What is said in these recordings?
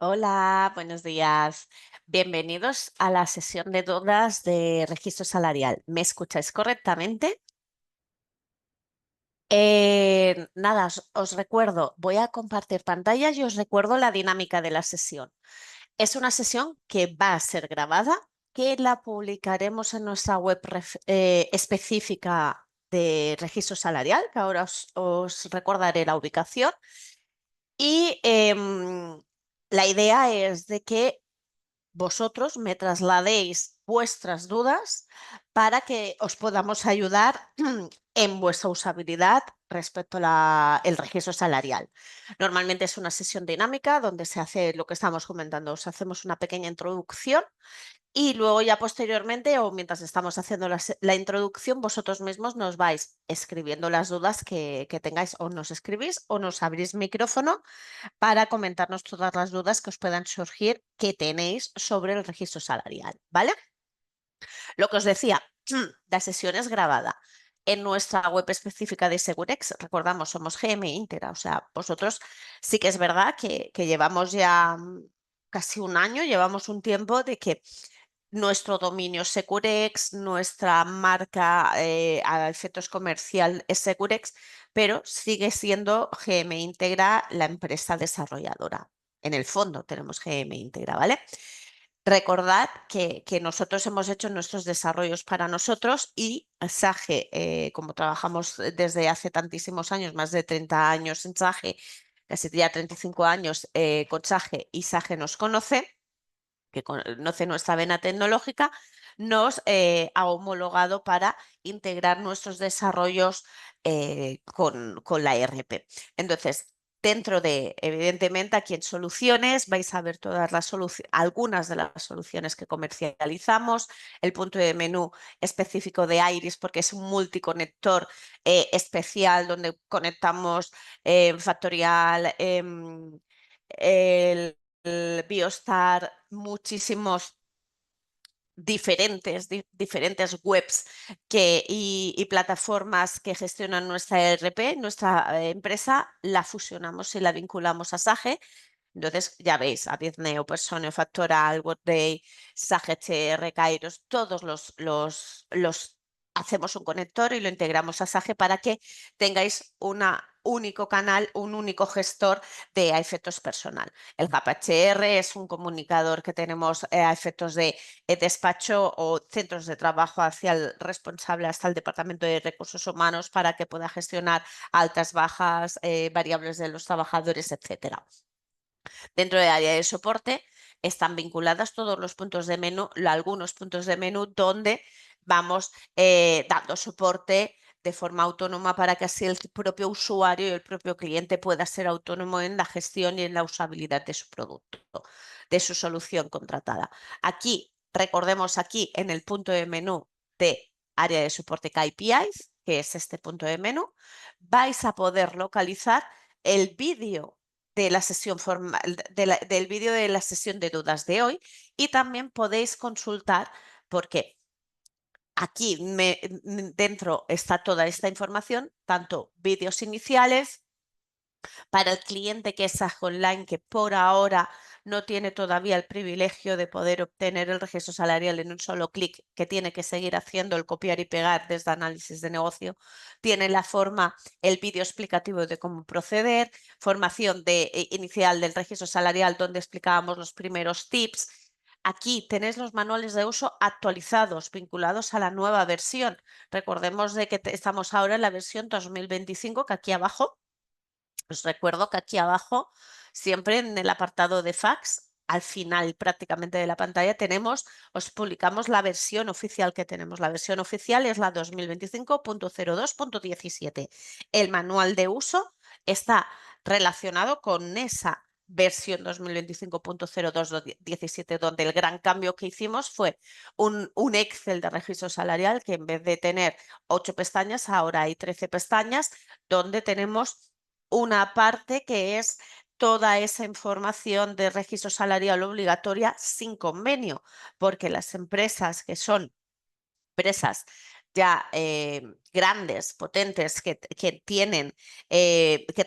Hola, buenos días. Bienvenidos a la sesión de dudas de registro salarial. ¿Me escucháis correctamente? Nada, os recuerdo, voy a compartir pantalla y os recuerdo la dinámica de la sesión. Es una sesión que va a ser grabada, que la publicaremos en nuestra web específica de registro salarial, que ahora os recordaré la ubicación. Y la idea es de que vosotros me trasladéis vuestras dudas para que os podamos ayudar en vuestra usabilidad respecto al registro salarial. Normalmente es una sesión dinámica donde se hace lo que estamos comentando, os hacemos una pequeña introducción y luego ya posteriormente o mientras estamos haciendo la introducción, vosotros mismos nos vais escribiendo las dudas que tengáis o nos escribís o nos abrís micrófono para comentarnos todas las dudas que os puedan surgir que tenéis sobre el registro salarial, ¿vale? Lo que os decía, la sesión es grabada. En nuestra web específica de Segurex, recordamos, somos GM Intera, o sea, vosotros sí que es verdad que llevamos ya casi un año, llevamos un tiempo de que nuestro dominio Segurex, nuestra marca a efectos comercial es Segurex, pero sigue siendo GM Integra la empresa desarrolladora. En el fondo tenemos GM Integra, ¿vale? Recordad que nosotros hemos hecho nuestros desarrollos para nosotros y SAGE, como trabajamos desde hace tantísimos años, más de 30 años en SAGE, casi ya 35 años con SAGE y SAGE nos conoce, que conoce nuestra vena tecnológica, nos ha homologado para integrar nuestros desarrollos con la ERP. Entonces, dentro de, evidentemente, aquí en soluciones vais a ver todas las algunas de las soluciones que comercializamos, el punto de menú específico de Iris, porque es un multiconector especial donde conectamos Factorial, el Biostar, muchísimos diferentes webs y plataformas que gestionan nuestra ERP, nuestra empresa, la fusionamos y la vinculamos a SAGE. Entonces, ya veis, Abizneo, Personio, Factorial, Workday, SAGE HR, Kairos, todos los hacemos un conector y lo integramos a SAGE para que tengáis un único canal, un único gestor de a efectos personal. El GAP HR es un comunicador que tenemos a efectos de despacho o centros de trabajo hacia el responsable hasta el Departamento de Recursos Humanos para que pueda gestionar altas, bajas, variables de los trabajadores, etcétera. Dentro del área de soporte están vinculadas todos los puntos de menú, algunos puntos de menú donde vamos dando soporte de forma autónoma para que así el propio usuario y el propio cliente pueda ser autónomo en la gestión y en la usabilidad de su producto, de su solución contratada. Aquí, recordemos aquí en el punto de menú de área de soporte KPIs, que es este punto de menú, vais a poder localizar el vídeo de la sesión formal, del vídeo de la sesión de dudas de hoy y también podéis consultar porque aquí dentro está toda esta información, tanto vídeos iniciales para el cliente que es SAG Online, que por ahora no tiene todavía el privilegio de poder obtener el registro salarial en un solo clic, que tiene que seguir haciendo el copiar y pegar desde análisis de negocio, tiene la forma, el vídeo explicativo de cómo proceder, formación inicial del registro salarial donde explicábamos los primeros tips. Aquí tenéis los manuales de uso actualizados, vinculados a la nueva versión. Recordemos de que estamos ahora en la versión 2025, que aquí abajo os recuerdo que aquí abajo, siempre en el apartado de fax, al final prácticamente de la pantalla os publicamos la versión oficial que tenemos. La versión oficial es la 2025.02.17. El manual de uso está relacionado con esa versión 2025.02.17, donde el gran cambio que hicimos fue un Excel de registro salarial que en vez de tener 8 pestañas, ahora hay 13 pestañas, donde tenemos una parte que es toda esa información de registro salarial obligatoria sin convenio, porque las empresas que son empresas ya grandes, potentes, que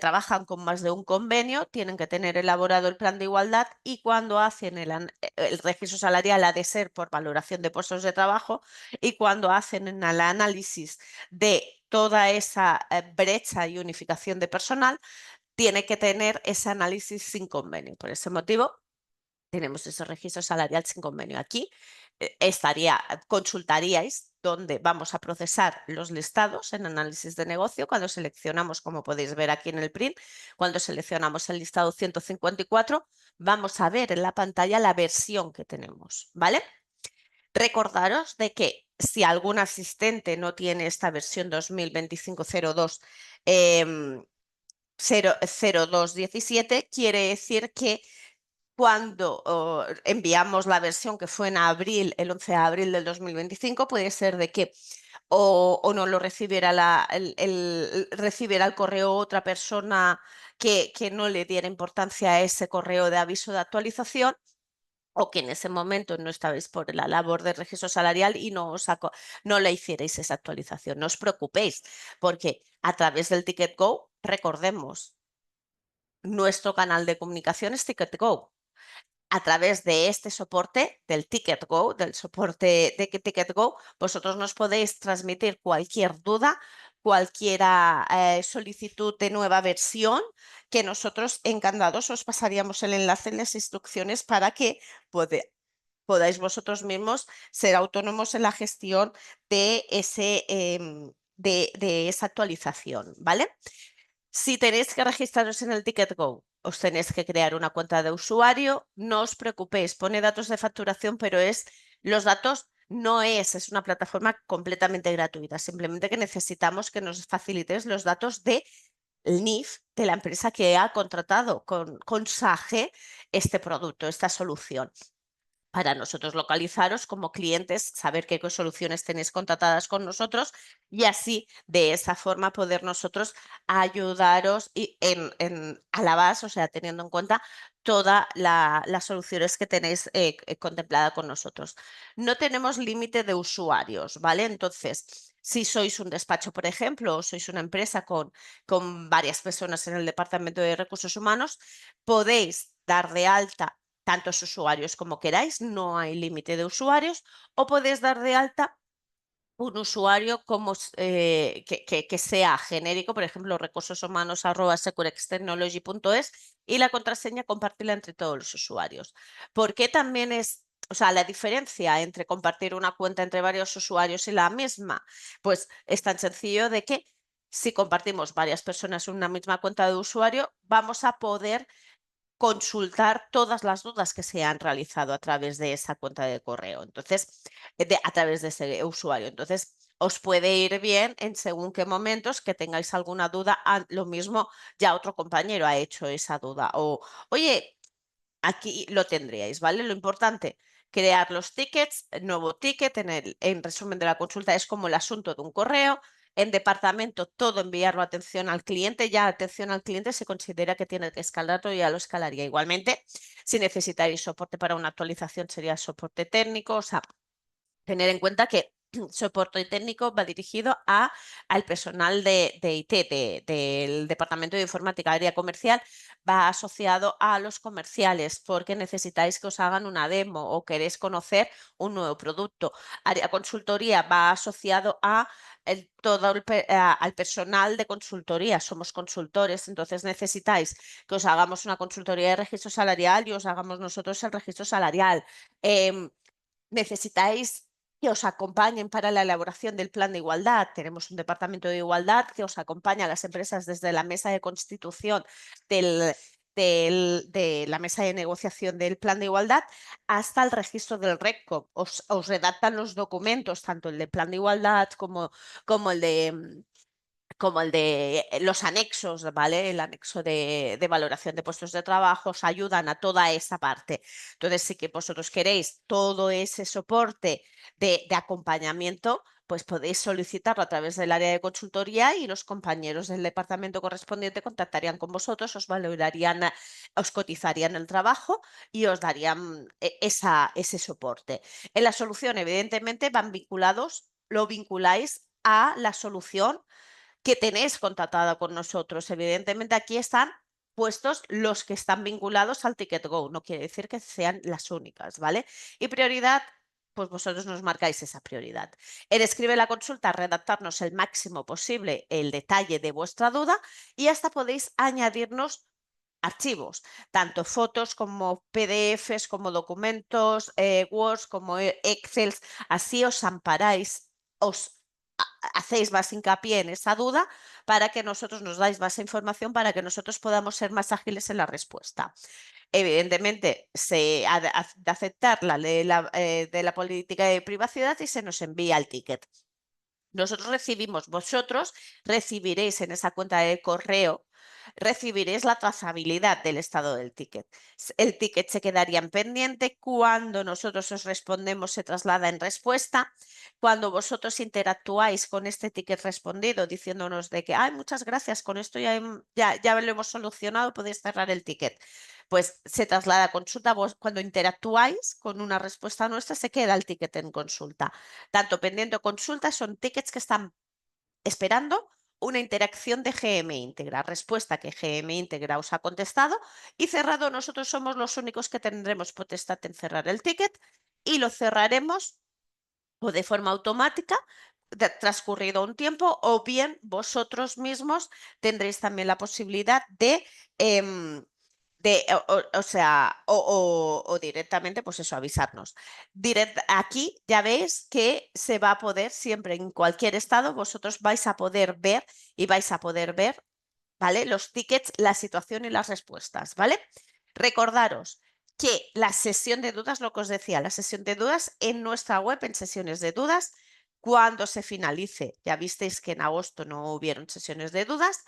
trabajan con más de un convenio, tienen que tener elaborado el plan de igualdad y cuando hacen el registro salarial ha de ser por valoración de puestos de trabajo y cuando hacen el análisis de toda esa brecha y unificación de personal, tiene que tener ese análisis sin convenio. Por ese motivo, tenemos ese registro salarial sin convenio. Aquí consultaríais dónde vamos a procesar los listados en análisis de negocio cuando seleccionamos, como podéis ver aquí en el print, cuando seleccionamos el listado 154, vamos a ver en la pantalla la versión que tenemos, ¿vale? Recordaros de que si algún asistente no tiene esta versión 2025-02, 0217, quiere decir que cuando enviamos la versión que fue en abril, el 11 de abril del 2025, puede ser de que o no lo recibiera, recibiera el correo otra persona que no le diera importancia a ese correo de aviso de actualización, o que en ese momento no estabais por la labor de registro salarial y no le hicierais esa actualización. No os preocupéis, porque a través del TicketGo, recordemos, nuestro canal de comunicación es TicketGo. A través de este soporte del TicketGo, del soporte de TicketGo, vosotros nos podéis transmitir cualquier duda, cualquier solicitud de nueva versión, que nosotros encantados os pasaríamos el enlace en las instrucciones para que podáis vosotros mismos ser autónomos en la gestión de esa actualización, ¿vale? Si tenéis que registraros en el TicketGo, os tenéis que crear una cuenta de usuario. No os preocupéis, pone datos de facturación, pero los datos no es una plataforma completamente gratuita. Simplemente que necesitamos que nos facilitéis los datos del NIF de la empresa que ha contratado con SAGE este producto, esta solución, para nosotros localizaros como clientes, saber qué soluciones tenéis contratadas con nosotros y así de esa forma poder nosotros ayudaros a la base, o sea, teniendo en cuenta todas las soluciones que tenéis contemplada con nosotros. No tenemos límite de usuarios, ¿vale? Entonces, si sois un despacho, por ejemplo, o sois una empresa con varias personas en el departamento de recursos humanos, podéis dar de alta tantos usuarios como queráis, no hay límite de usuarios, o podéis dar de alta un usuario que sea genérico, por ejemplo, recursoshumano@securextechnology.es y la contraseña compartirla entre todos los usuarios. ¿Por qué también o sea, la diferencia entre compartir una cuenta entre varios usuarios y la misma? Pues es tan sencillo de que si compartimos varias personas una misma cuenta de usuario, vamos a poder consultar todas las dudas que se han realizado a través de esa cuenta de correo, entonces, a través de ese usuario. Entonces, os puede ir bien en según qué momentos que tengáis alguna duda. Lo mismo, ya otro compañero ha hecho esa duda. O, oye, aquí lo tendríais, ¿vale? Lo importante, crear los tickets, el nuevo ticket en resumen de la consulta es como el asunto de un correo. En departamento, todo enviarlo atención al cliente. Ya atención al cliente se considera que tiene que escalarlo, ya lo escalaría. Igualmente, si necesitáis soporte para una actualización, sería soporte técnico. O sea, tener en cuenta que soporte técnico va dirigido al personal de IT, del Departamento de Informática Área Comercial, va asociado a los comerciales porque necesitáis que os hagan una demo o queréis conocer un nuevo producto. Área Consultoría va asociado al personal de consultoría. Somos consultores, entonces necesitáis que os hagamos una consultoría de registro salarial y os hagamos nosotros el registro salarial. Necesitáis que os acompañen para la elaboración del plan de igualdad. Tenemos un departamento de igualdad que os acompaña a las empresas desde la mesa de constitución de la mesa de negociación del plan de igualdad hasta el registro del RECCO. Os redactan los documentos, tanto el de plan de igualdad como el de los anexos, ¿vale? El anexo de valoración de puestos de trabajo, os ayudan a toda esa parte. Entonces, si que vosotros queréis todo ese soporte de acompañamiento, pues podéis solicitarlo a través del área de consultoría y los compañeros del departamento correspondiente contactarían con vosotros, os valorarían, os cotizarían el trabajo y os darían ese soporte. En la solución, evidentemente, van vinculados lo vinculáis a la solución que tenéis contratada con nosotros. Evidentemente aquí están puestos los que están vinculados al Ticket Go. No quiere decir que sean las únicas, ¿vale? Y prioridad, pues vosotros nos marcáis esa prioridad. En escribe la consulta, redactarnos el máximo posible el detalle de vuestra duda y hasta podéis añadirnos archivos, tanto fotos como PDFs, como documentos, Word, como Excel. Así os amparáis, os hacéis más hincapié en esa duda para que nosotros nos dais más información para que nosotros podamos ser más ágiles en la respuesta. Evidentemente, se ha de aceptar la ley de la política de privacidad y se nos envía el ticket. Nosotros recibimos, vosotros recibiréis en esa cuenta de correo, recibiréis la trazabilidad del estado del ticket. El ticket se quedaría en pendiente, cuando nosotros os respondemos se traslada en respuesta, cuando vosotros interactuáis con este ticket respondido diciéndonos de que, ay, muchas gracias, con esto ya lo hemos solucionado, podéis cerrar el ticket. Pues se traslada a consulta. Cuando interactuáis con una respuesta nuestra, se queda el ticket en consulta. Tanto pendiente o consulta son tickets que están esperando una interacción de GM íntegra, respuesta que GM íntegra os ha contestado y cerrado. Nosotros somos los únicos que tendremos potestad en cerrar el ticket y lo cerraremos o de forma automática transcurrido un tiempo, o bien vosotros mismos tendréis también la posibilidad o directamente, pues eso, avisarnos. Aquí ya veis que se va a poder siempre, en cualquier estado, vosotros vais a poder ver y vais a poder ver, ¿vale? Los tickets, la situación y las respuestas, ¿vale? Recordaros que la sesión de dudas, lo que os decía, la sesión de dudas en nuestra web, en sesiones de dudas, cuando se finalice, ya visteis que en agosto no hubieron sesiones de dudas,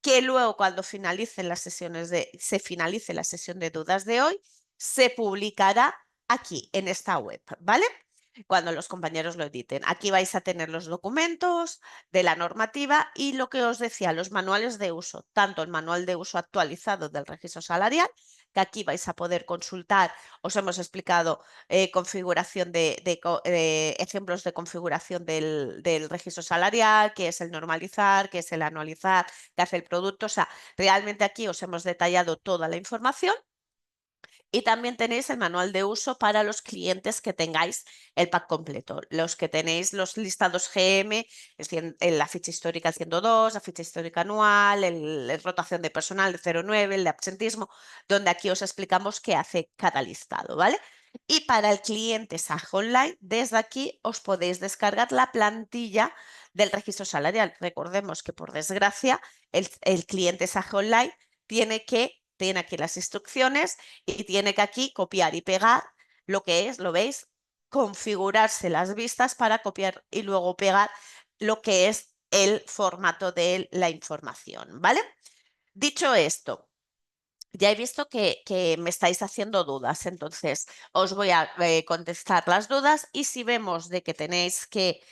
que luego cuando se finalice la sesión de dudas de hoy, se publicará aquí en esta web, ¿vale? Cuando los compañeros lo editen. Aquí vais a tener los documentos de la normativa y lo que os decía, los manuales de uso, tanto el manual de uso actualizado del registro salarial, que aquí vais a poder consultar. Os hemos explicado configuración ejemplos de configuración del registro salarial, qué es el normalizar, qué es el anualizar, qué hace el producto. O sea, realmente aquí os hemos detallado toda la información. Y también tenéis el manual de uso para los clientes que tengáis el pack completo. Los que tenéis los listados GM, la ficha histórica el 102, la ficha histórica anual, la rotación de personal de 09, el de absentismo, donde aquí os explicamos qué hace cada listado, ¿vale? Y para el cliente SAG Online, desde aquí os podéis descargar la plantilla del registro salarial. Recordemos que, por desgracia, el cliente SAG Online tiene aquí las instrucciones y tiene que aquí copiar y pegar lo que es, lo veis, configurarse las vistas para copiar y luego pegar lo que es el formato de la información, ¿vale? Dicho esto, ya he visto que me estáis haciendo dudas, entonces os voy a contestar las dudas y si vemos de que tenéis que,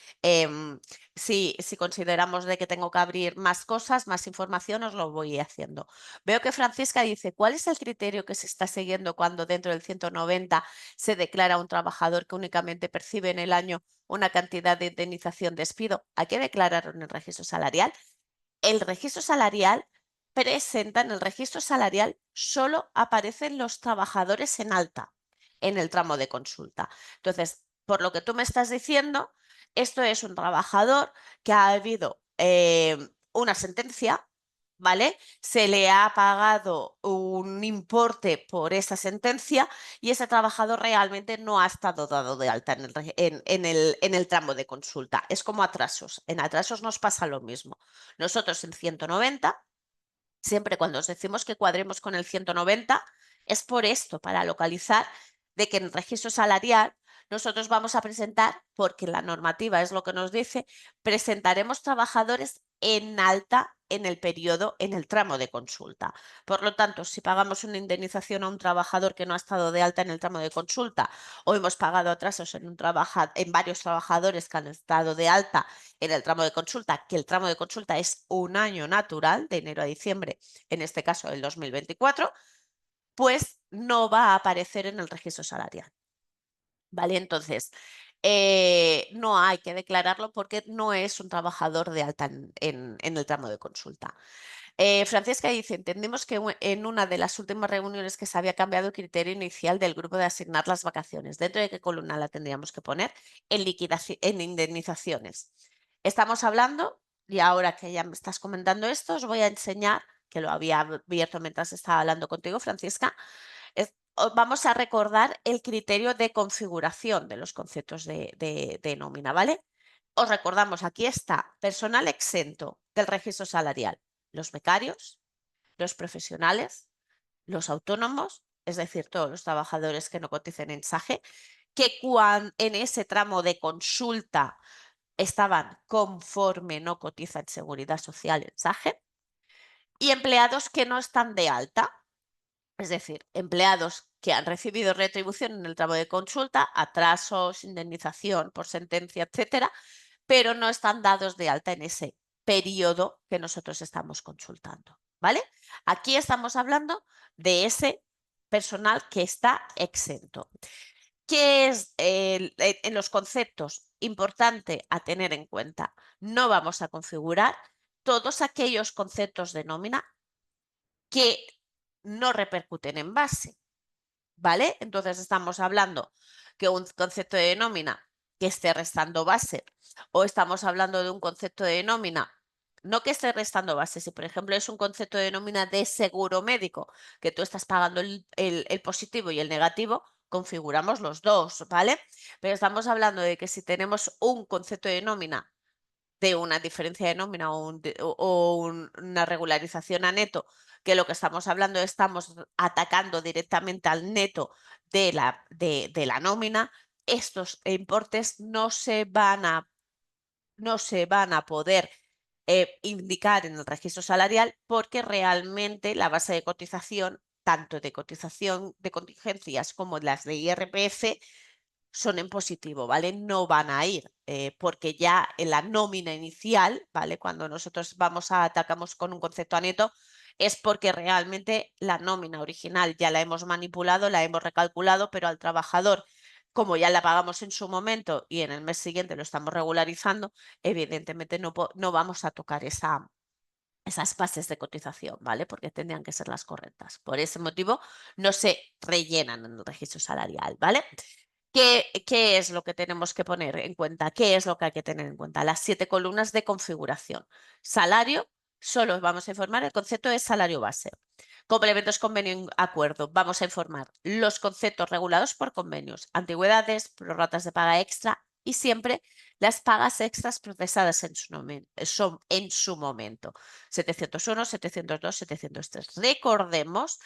si consideramos de que tengo que abrir más cosas, más información, os lo voy haciendo. Veo que Francisca dice, ¿cuál es el criterio que se está siguiendo cuando dentro del 190 se declara un trabajador que únicamente percibe en el año una cantidad de indemnización despido? Hay que declararlo en el registro salarial. El registro salarial presenta, en el registro salarial solo aparecen los trabajadores en alta en el tramo de consulta. Entonces, por lo que tú me estás diciendo, esto es un trabajador que ha habido una sentencia, ¿vale? Se le ha pagado un importe por esa sentencia y ese trabajador realmente no ha estado dado de alta en el tramo de consulta. Es como atrasos. En atrasos nos pasa lo mismo. Nosotros en 190, siempre cuando os decimos que cuadremos con el 190, es por esto, para localizar de que en el registro salarial nosotros vamos a presentar, porque la normativa es lo que nos dice, presentaremos trabajadores en alta en el periodo, en el tramo de consulta. Por lo tanto, si pagamos una indemnización a un trabajador que no ha estado de alta en el tramo de consulta o hemos pagado atrasos en varios trabajadores que han estado de alta en el tramo de consulta, que el tramo de consulta es un año natural, de enero a diciembre, en este caso el 2024, pues no va a aparecer en el registro salarial. ¿Vale? Entonces, no hay que declararlo porque no es un trabajador de alta en el tramo de consulta. Francesca dice, entendimos que en una de las últimas reuniones que se había cambiado el criterio inicial del grupo de asignar las vacaciones. ¿Dentro de qué columna la tendríamos que poner? En indemnizaciones. Estamos hablando, y ahora que ya me estás comentando esto, os voy a enseñar, que lo había abierto mientras estaba hablando contigo, Francisca, vamos a recordar el criterio de configuración de los conceptos de nómina, ¿vale? Os recordamos, aquí está personal exento del registro salarial, los becarios, los profesionales, los autónomos, es decir, todos los trabajadores que no coticen en SAGE, que en ese tramo de consulta estaban conforme no cotiza en Seguridad Social en SAGE, y empleados que no están de alta, es decir, empleados que han recibido retribución en el tramo de consulta, atrasos, indemnización por sentencia, etcétera, pero no están dados de alta en ese periodo que nosotros estamos consultando, ¿vale? Aquí estamos hablando de ese personal que está exento. ¿Qué es en los conceptos importante a tener en cuenta? No vamos a configurar todos aquellos conceptos de nómina que no repercuten en base, ¿vale? Entonces estamos hablando que un concepto de nómina que esté restando base o estamos hablando de un concepto de nómina, no que esté restando base, si por ejemplo es un concepto de nómina de seguro médico, que tú estás pagando el positivo y el negativo, configuramos los dos, ¿vale? Pero estamos hablando de que si tenemos un concepto de nómina de una diferencia de nómina una regularización a neto, que lo que estamos hablando estamos atacando directamente al neto de la nómina, estos importes no se van a poder indicar en el registro salarial porque realmente la base de cotización, tanto de cotización de contingencias como las de IRPF, son en positivo, ¿vale? No van a ir, porque ya en la nómina inicial, ¿vale? Cuando nosotros atacamos con un concepto a neto, es porque realmente la nómina original ya la hemos manipulado, la hemos recalculado, pero al trabajador, como ya la pagamos en su momento y en el mes siguiente lo estamos regularizando, evidentemente no vamos a tocar esas bases de cotización, ¿vale? Porque tendrían que ser las correctas. Por ese motivo, no se rellenan en el registro salarial, ¿vale? ¿Qué es lo que tenemos que poner en cuenta? ¿Qué es lo que hay que tener en cuenta? Las 7 columnas de configuración. Salario, solo vamos a informar el concepto de salario base. Complementos, convenio y acuerdo. Vamos a informar los conceptos regulados por convenios, antigüedades, prorratas de paga extra y siempre las pagas extras procesadas en su momento. 701, 702, 703. Recordemos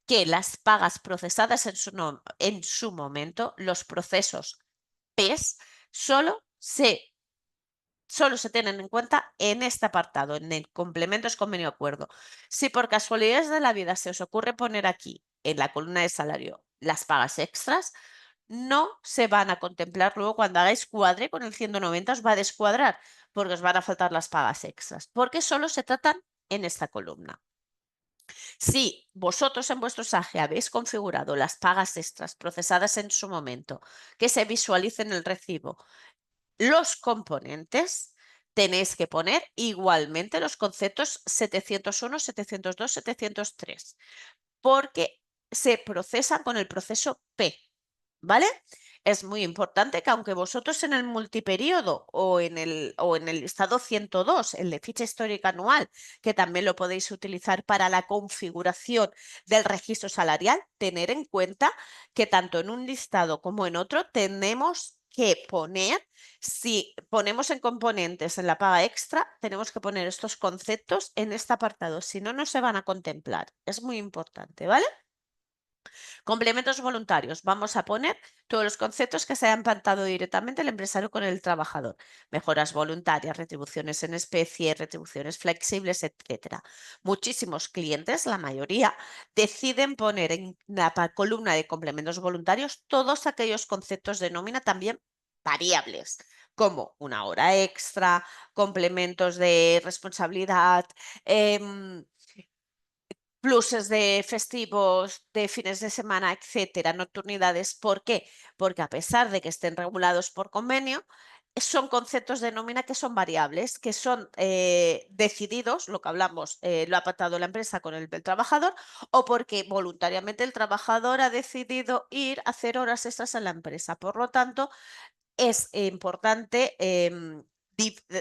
que las pagas procesadas en su momento, los procesos PES, solo se tienen en cuenta en este apartado, en el complementos, convenio, acuerdo. Si por casualidades de la vida se os ocurre poner aquí, en la columna de salario, las pagas extras, no se van a contemplar luego cuando hagáis cuadre con el 190, os va a descuadrar porque os van a faltar las pagas extras, porque solo se tratan en esta columna. Si vosotros en vuestro SAGE habéis configurado las pagas extras procesadas en su momento, que se visualicen el recibo, los componentes, tenéis que poner igualmente los conceptos 701, 702, 703, porque se procesan con el proceso P, ¿vale? Es muy importante que aunque vosotros en el multiperiodo o en el listado 102, el de ficha histórica anual, que también lo podéis utilizar para la configuración del registro salarial, tener en cuenta que tanto en un listado como en otro tenemos que poner, si ponemos en componentes en la paga extra, tenemos que poner estos conceptos en este apartado, si no, no se van a contemplar. Es muy importante, ¿vale? Complementos voluntarios. Vamos a poner todos los conceptos que se hayan pactado directamente el empresario con el trabajador. Mejoras voluntarias, retribuciones en especie, retribuciones flexibles, etcétera. Muchísimos clientes, la mayoría, deciden poner en la columna de complementos voluntarios todos aquellos conceptos de nómina también variables, como una hora extra, complementos de responsabilidad, pluses de festivos, de fines de semana, etcétera, nocturnidades. ¿Por qué? Porque a pesar de que estén regulados por convenio, son conceptos de nómina que son variables, que son decididos, lo que hablamos, lo ha pactado la empresa con el trabajador, o porque voluntariamente el trabajador ha decidido ir a hacer horas extras en la empresa. Por lo tanto, es importante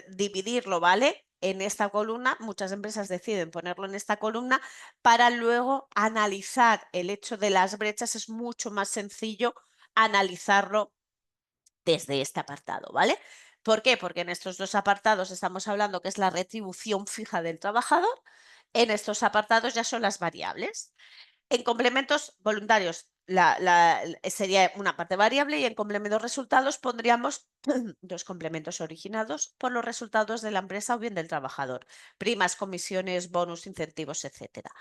dividirlo, ¿vale? En esta columna, muchas empresas deciden ponerlo en esta columna para luego analizar el hecho de las brechas. Es mucho más sencillo analizarlo desde este apartado, ¿vale? ¿Por qué? Porque en estos dos apartados estamos hablando que es la retribución fija del trabajador. En estos apartados ya son las variables. En complementos voluntarios sería una parte variable y en complementos resultados pondríamos los complementos originados por los resultados de la empresa o bien del trabajador. Primas, comisiones, bonus, incentivos, etcétera.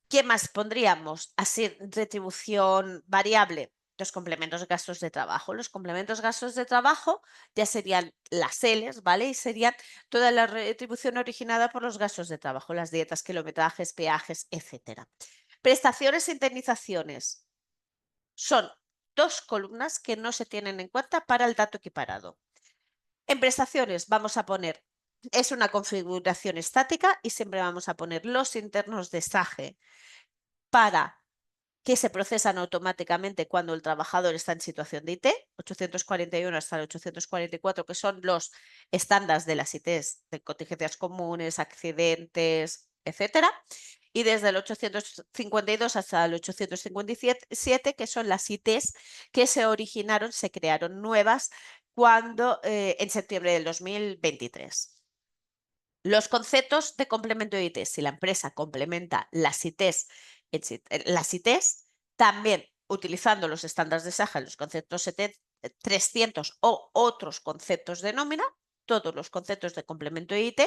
¿Qué más pondríamos? Así, retribución variable, los complementos gastos de trabajo. Los complementos gastos de trabajo ya serían las Ls, ¿vale? Y serían toda la retribución originada por los gastos de trabajo, las dietas, kilometrajes, peajes, etcétera. Prestaciones e indemnizaciones son dos columnas que no se tienen en cuenta para el dato equiparado. En prestaciones vamos a poner, es una configuración estática y siempre vamos a poner los internos de SAGE para que se procesan automáticamente cuando el trabajador está en situación de IT, 841 hasta el 844, que son los estándares de las ITs, de contingencias comunes, accidentes, etcétera. Y desde el 852 hasta el 857, que son las ITs que se originaron, se crearon nuevas cuando en septiembre del 2023. Los conceptos de complemento de IT, si la empresa complementa las ITs, también utilizando los estándares de SAJA, los conceptos 300 o otros conceptos de nómina, todos los conceptos de complemento de IT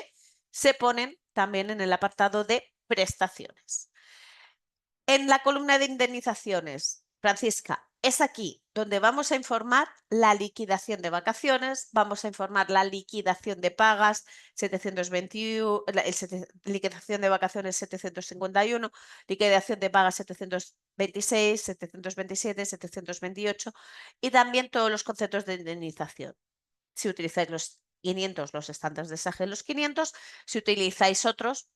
se ponen también en el apartado de prestaciones. En la columna de indemnizaciones, Francisca, es aquí donde vamos a informar la liquidación de vacaciones, vamos a informar la liquidación de pagas 721, liquidación de vacaciones 751, liquidación de pagas 726, 727, 728 y también todos los conceptos de indemnización. Si utilizáis los 500, los estándares de SAGE los 500, si utilizáis otros.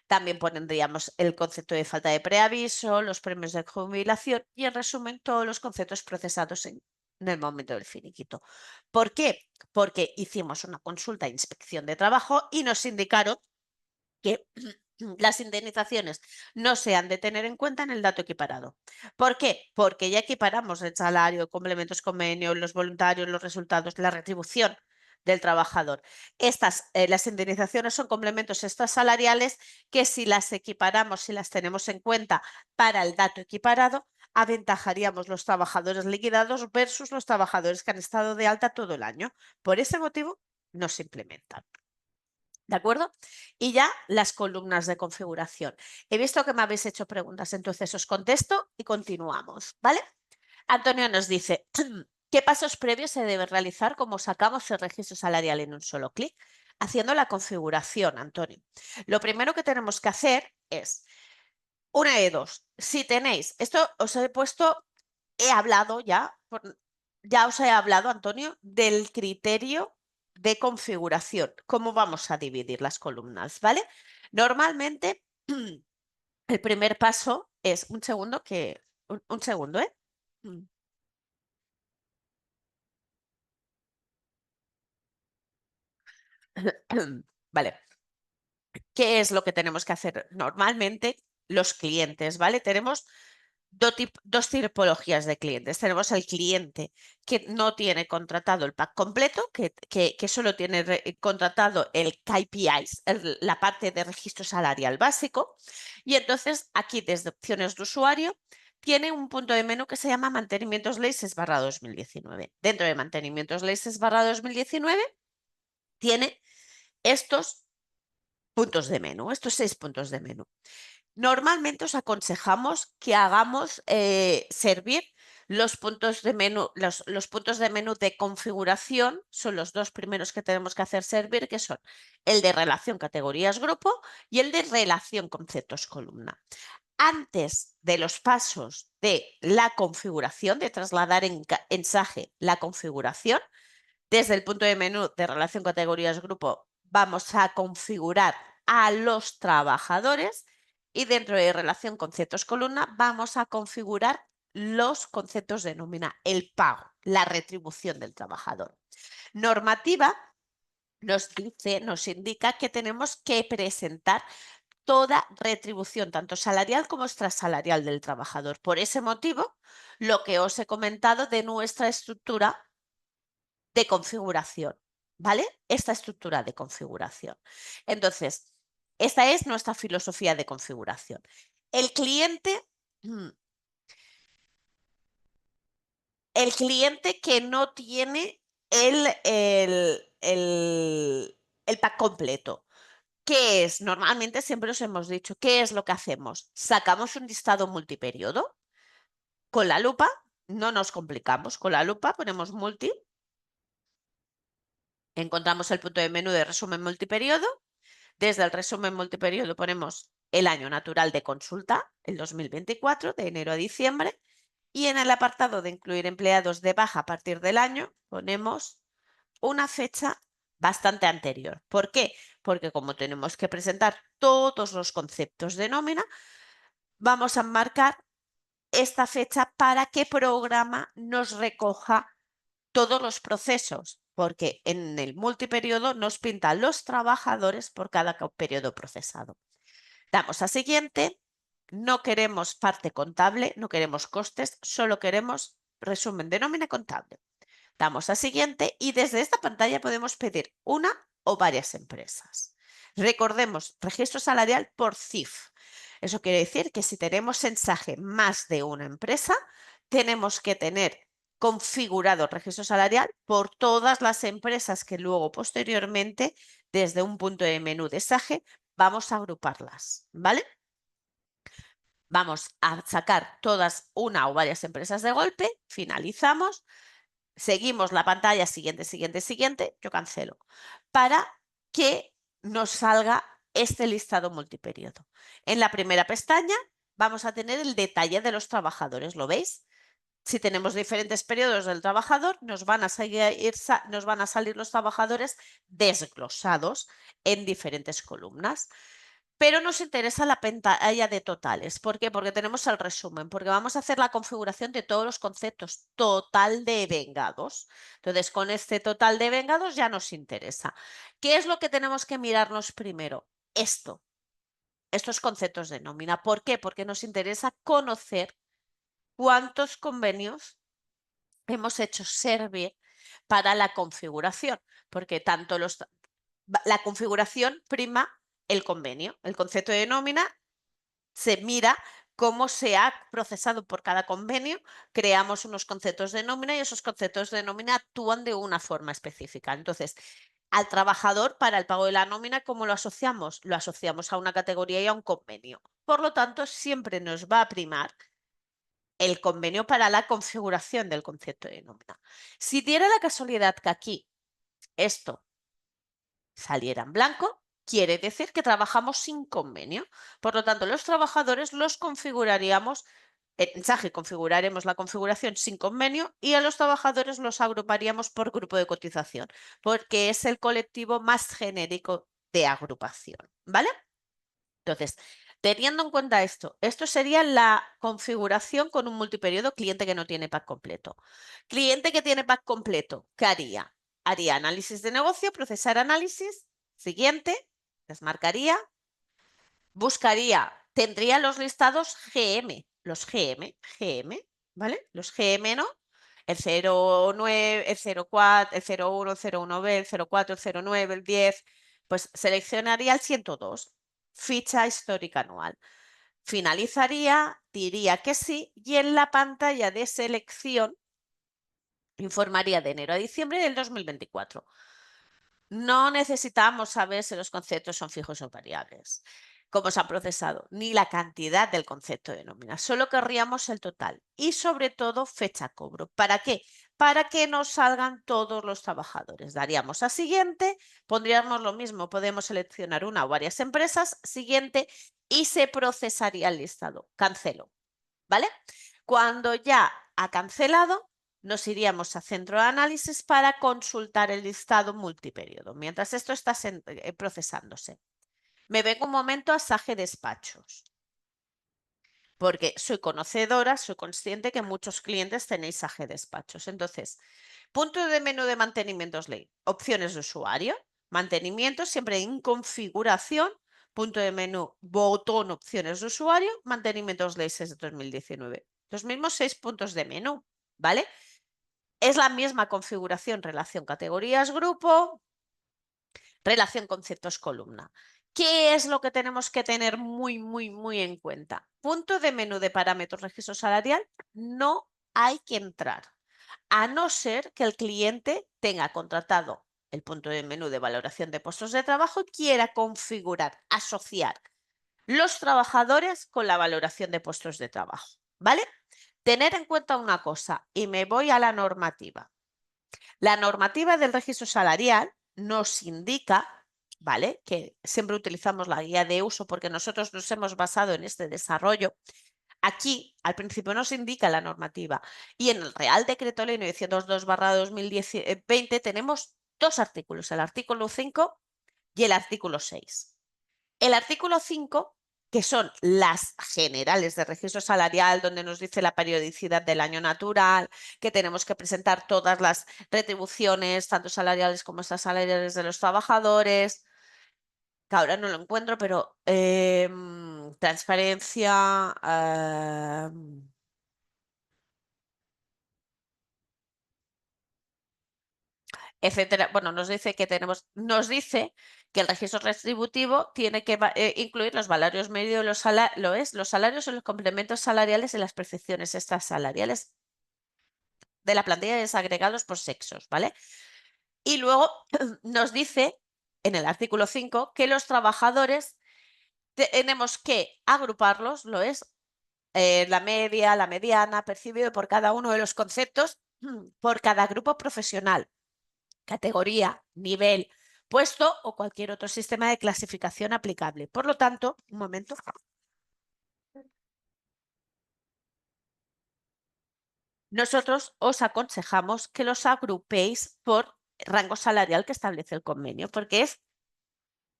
También pondríamos el concepto de falta de preaviso, los premios de jubilación y, en resumen, todos los conceptos procesados en el momento del finiquito. ¿Por qué? Porque hicimos una consulta de inspección de trabajo y nos indicaron que las indemnizaciones no se han de tener en cuenta en el dato equiparado. ¿Por qué? Porque ya equiparamos el salario, complementos, convenios, los voluntarios, los resultados, la retribución del trabajador. Las indemnizaciones son complementos extrasalariales que si las equiparamos, si las tenemos en cuenta para el dato equiparado, aventajaríamos los trabajadores liquidados versus los trabajadores que han estado de alta todo el año. Por ese motivo, no se implementan. ¿De acuerdo? Y ya las columnas de configuración. He visto que me habéis hecho preguntas, entonces os contesto y continuamos, ¿vale? Antonio nos dice, ¿qué pasos previos se deben realizar como sacamos el registro salarial en un solo clic? Haciendo la configuración, Antonio. Lo primero que tenemos que hacer es, una de dos, si tenéis, esto os he puesto, ya os he hablado, Antonio, del criterio de configuración, cómo vamos a dividir las columnas, ¿vale? Normalmente, el primer paso es, un segundo, un segundo, ¿eh? Vale, ¿qué es lo que tenemos que hacer? Normalmente, los clientes, ¿vale? Tenemos dos tipologías de clientes. Tenemos el cliente que no tiene contratado el pack completo, que solo tiene contratado el KPIs, la parte de registro salarial básico. Y entonces aquí desde opciones de usuario tiene un punto de menú que se llama mantenimientos leyes /2019. Dentro de mantenimientos leyes /2019 tiene estos puntos de menú, estos 6 puntos de menú. Normalmente os aconsejamos que hagamos servir Los puntos de menú, los puntos de menú de configuración son los dos primeros que tenemos que hacer servir, que son el de relación categorías grupo y el de relación conceptos columna. Antes de los pasos de la configuración, de trasladar en mensaje la configuración, desde el punto de menú de relación categorías grupo vamos a configurar a los trabajadores y dentro de relación conceptos columna vamos a configurar los conceptos de nómina, el pago, la retribución del trabajador. Normativa nos indica que tenemos que presentar toda retribución, tanto salarial como extrasalarial del trabajador. Por ese motivo, lo que os he comentado de nuestra estructura de configuración, ¿vale? Esta estructura de configuración. Entonces, esta es nuestra filosofía de configuración. El cliente que no tiene el pack completo. ¿Qué es? Normalmente siempre os hemos dicho, ¿qué es lo que hacemos? Sacamos un listado multiperiodo con la lupa, no nos complicamos, con la lupa ponemos multi, encontramos el punto de menú de resumen multiperiodo, desde el resumen multiperiodo ponemos el año natural de consulta, el 2024, de enero a diciembre, y en el apartado de incluir empleados de baja a partir del año ponemos una fecha bastante anterior. ¿Por qué? Porque como tenemos que presentar todos los conceptos de nómina, vamos a marcar esta fecha para que programa nos recoja todos los procesos, porque en el multiperiodo nos pinta los trabajadores por cada periodo procesado. Damos a siguiente, no queremos parte contable, no queremos costes, solo queremos resumen de nómina contable. Damos a siguiente y desde esta pantalla podemos pedir una o varias empresas. Recordemos, registro salarial por CIF. Eso quiere decir que si tenemos mensaje más de una empresa, tenemos que tener configurado el registro salarial por todas las empresas que luego posteriormente, desde un punto de menú de SAGE, vamos a agruparlas, ¿vale? Vamos a sacar todas una o varias empresas de golpe, finalizamos. Seguimos la pantalla siguiente, siguiente, siguiente, yo cancelo, para que nos salga este listado multiperiodo. En la primera pestaña vamos a tener el detalle de los trabajadores, ¿lo veis? Si tenemos diferentes periodos del trabajador, nos van a salir los trabajadores desglosados en diferentes columnas. Pero nos interesa la pantalla de totales. ¿Por qué? Porque tenemos el resumen, porque vamos a hacer la configuración de todos los conceptos, total de vengados. Entonces, con este total de vengados ya nos interesa. ¿Qué es lo que tenemos que mirarnos primero? Estos conceptos de nómina. ¿Por qué? Porque nos interesa conocer cuántos convenios hemos hecho servir para la configuración, porque tanto la configuración prima el convenio. El concepto de nómina se mira cómo se ha procesado por cada convenio, creamos unos conceptos de nómina y esos conceptos de nómina actúan de una forma específica. Entonces, al trabajador para el pago de la nómina, ¿cómo lo asociamos? Lo asociamos a una categoría y a un convenio. Por lo tanto, siempre nos va a primar el convenio para la configuración del concepto de nómina. Si diera la casualidad que aquí esto saliera en blanco, quiere decir que trabajamos sin convenio. Por lo tanto, los trabajadores los configuraríamos, en mensaje configuraremos la configuración sin convenio y a los trabajadores los agruparíamos por grupo de cotización, porque es el colectivo más genérico de agrupación, ¿vale? Entonces, teniendo en cuenta esto sería la configuración con un multiperiodo cliente que no tiene pack completo. Cliente que tiene pack completo, ¿qué haría? Haría análisis de negocio, procesar análisis, siguiente, desmarcaría, buscaría, tendría los listados GM, los GM, ¿vale? Los GM, ¿no? El 09, el 04, el 01, el 01B, el 04, el 09, el 10, pues seleccionaría el 102, ficha histórica anual. Finalizaría, diría que sí, y en la pantalla de selección informaría de enero a diciembre del 2024. No necesitamos saber si los conceptos son fijos o variables. cómo se ha procesado, ni la cantidad del concepto de nómina. Solo querríamos el total y sobre todo fecha cobro. ¿Para qué? Para que nos salgan todos los trabajadores. Daríamos a siguiente, pondríamos lo mismo, podemos seleccionar una o varias empresas, siguiente, y se procesaría el listado. Cancelo, ¿vale? Cuando ya ha cancelado, nos iríamos a centro de análisis para consultar el listado multiperiodo. Mientras esto está procesándose. Me vengo un momento a SAGE Despachos, porque soy conocedora, soy consciente que muchos clientes tenéis SAGE Despachos. Entonces, punto de menú de mantenimientos ley, opciones de usuario, mantenimiento, siempre en configuración, punto de menú, botón, opciones de usuario, mantenimientos ley 6 de 2019. Los mismos 6 puntos de menú, ¿vale? Es la misma configuración, relación categorías, grupo, relación conceptos, columna. ¿Qué es lo que tenemos que tener muy en cuenta? Punto de menú de parámetros registro salarial, no hay que entrar, a no ser que el cliente tenga contratado el punto de menú de valoración de puestos de trabajo y quiera configurar, asociar los trabajadores con la valoración de puestos de trabajo, ¿vale? Tener en cuenta una cosa, y me voy a la normativa. La normativa del registro salarial nos indica, ¿vale? Que siempre utilizamos la guía de uso porque nosotros nos hemos basado en este desarrollo. Aquí, al principio, nos indica la normativa y en el Real Decreto Ley 902/2020 tenemos dos artículos, el artículo 5 y el artículo 6. El artículo 5, que son las generales de registro salarial, donde nos dice la periodicidad del año natural, que tenemos que presentar todas las retribuciones, tanto salariales como extrasalariales de los trabajadores, que ahora no lo encuentro, pero transparencia, etcétera. Bueno, nos dice que el registro retributivo tiene que incluir los valores medios, los salarios y los complementos salariales y las percepciones extrasalariales salariales de la plantilla desagregados por sexos, ¿vale? Y luego nos dice en el artículo 5 que los trabajadores tenemos que agruparlos, la media, la mediana, percibido por cada uno de los conceptos, por cada grupo profesional, categoría, nivel, puesto o cualquier otro sistema de clasificación aplicable. Por lo tanto, un momento. Nosotros os aconsejamos que los agrupéis por rango salarial que establece el convenio, porque es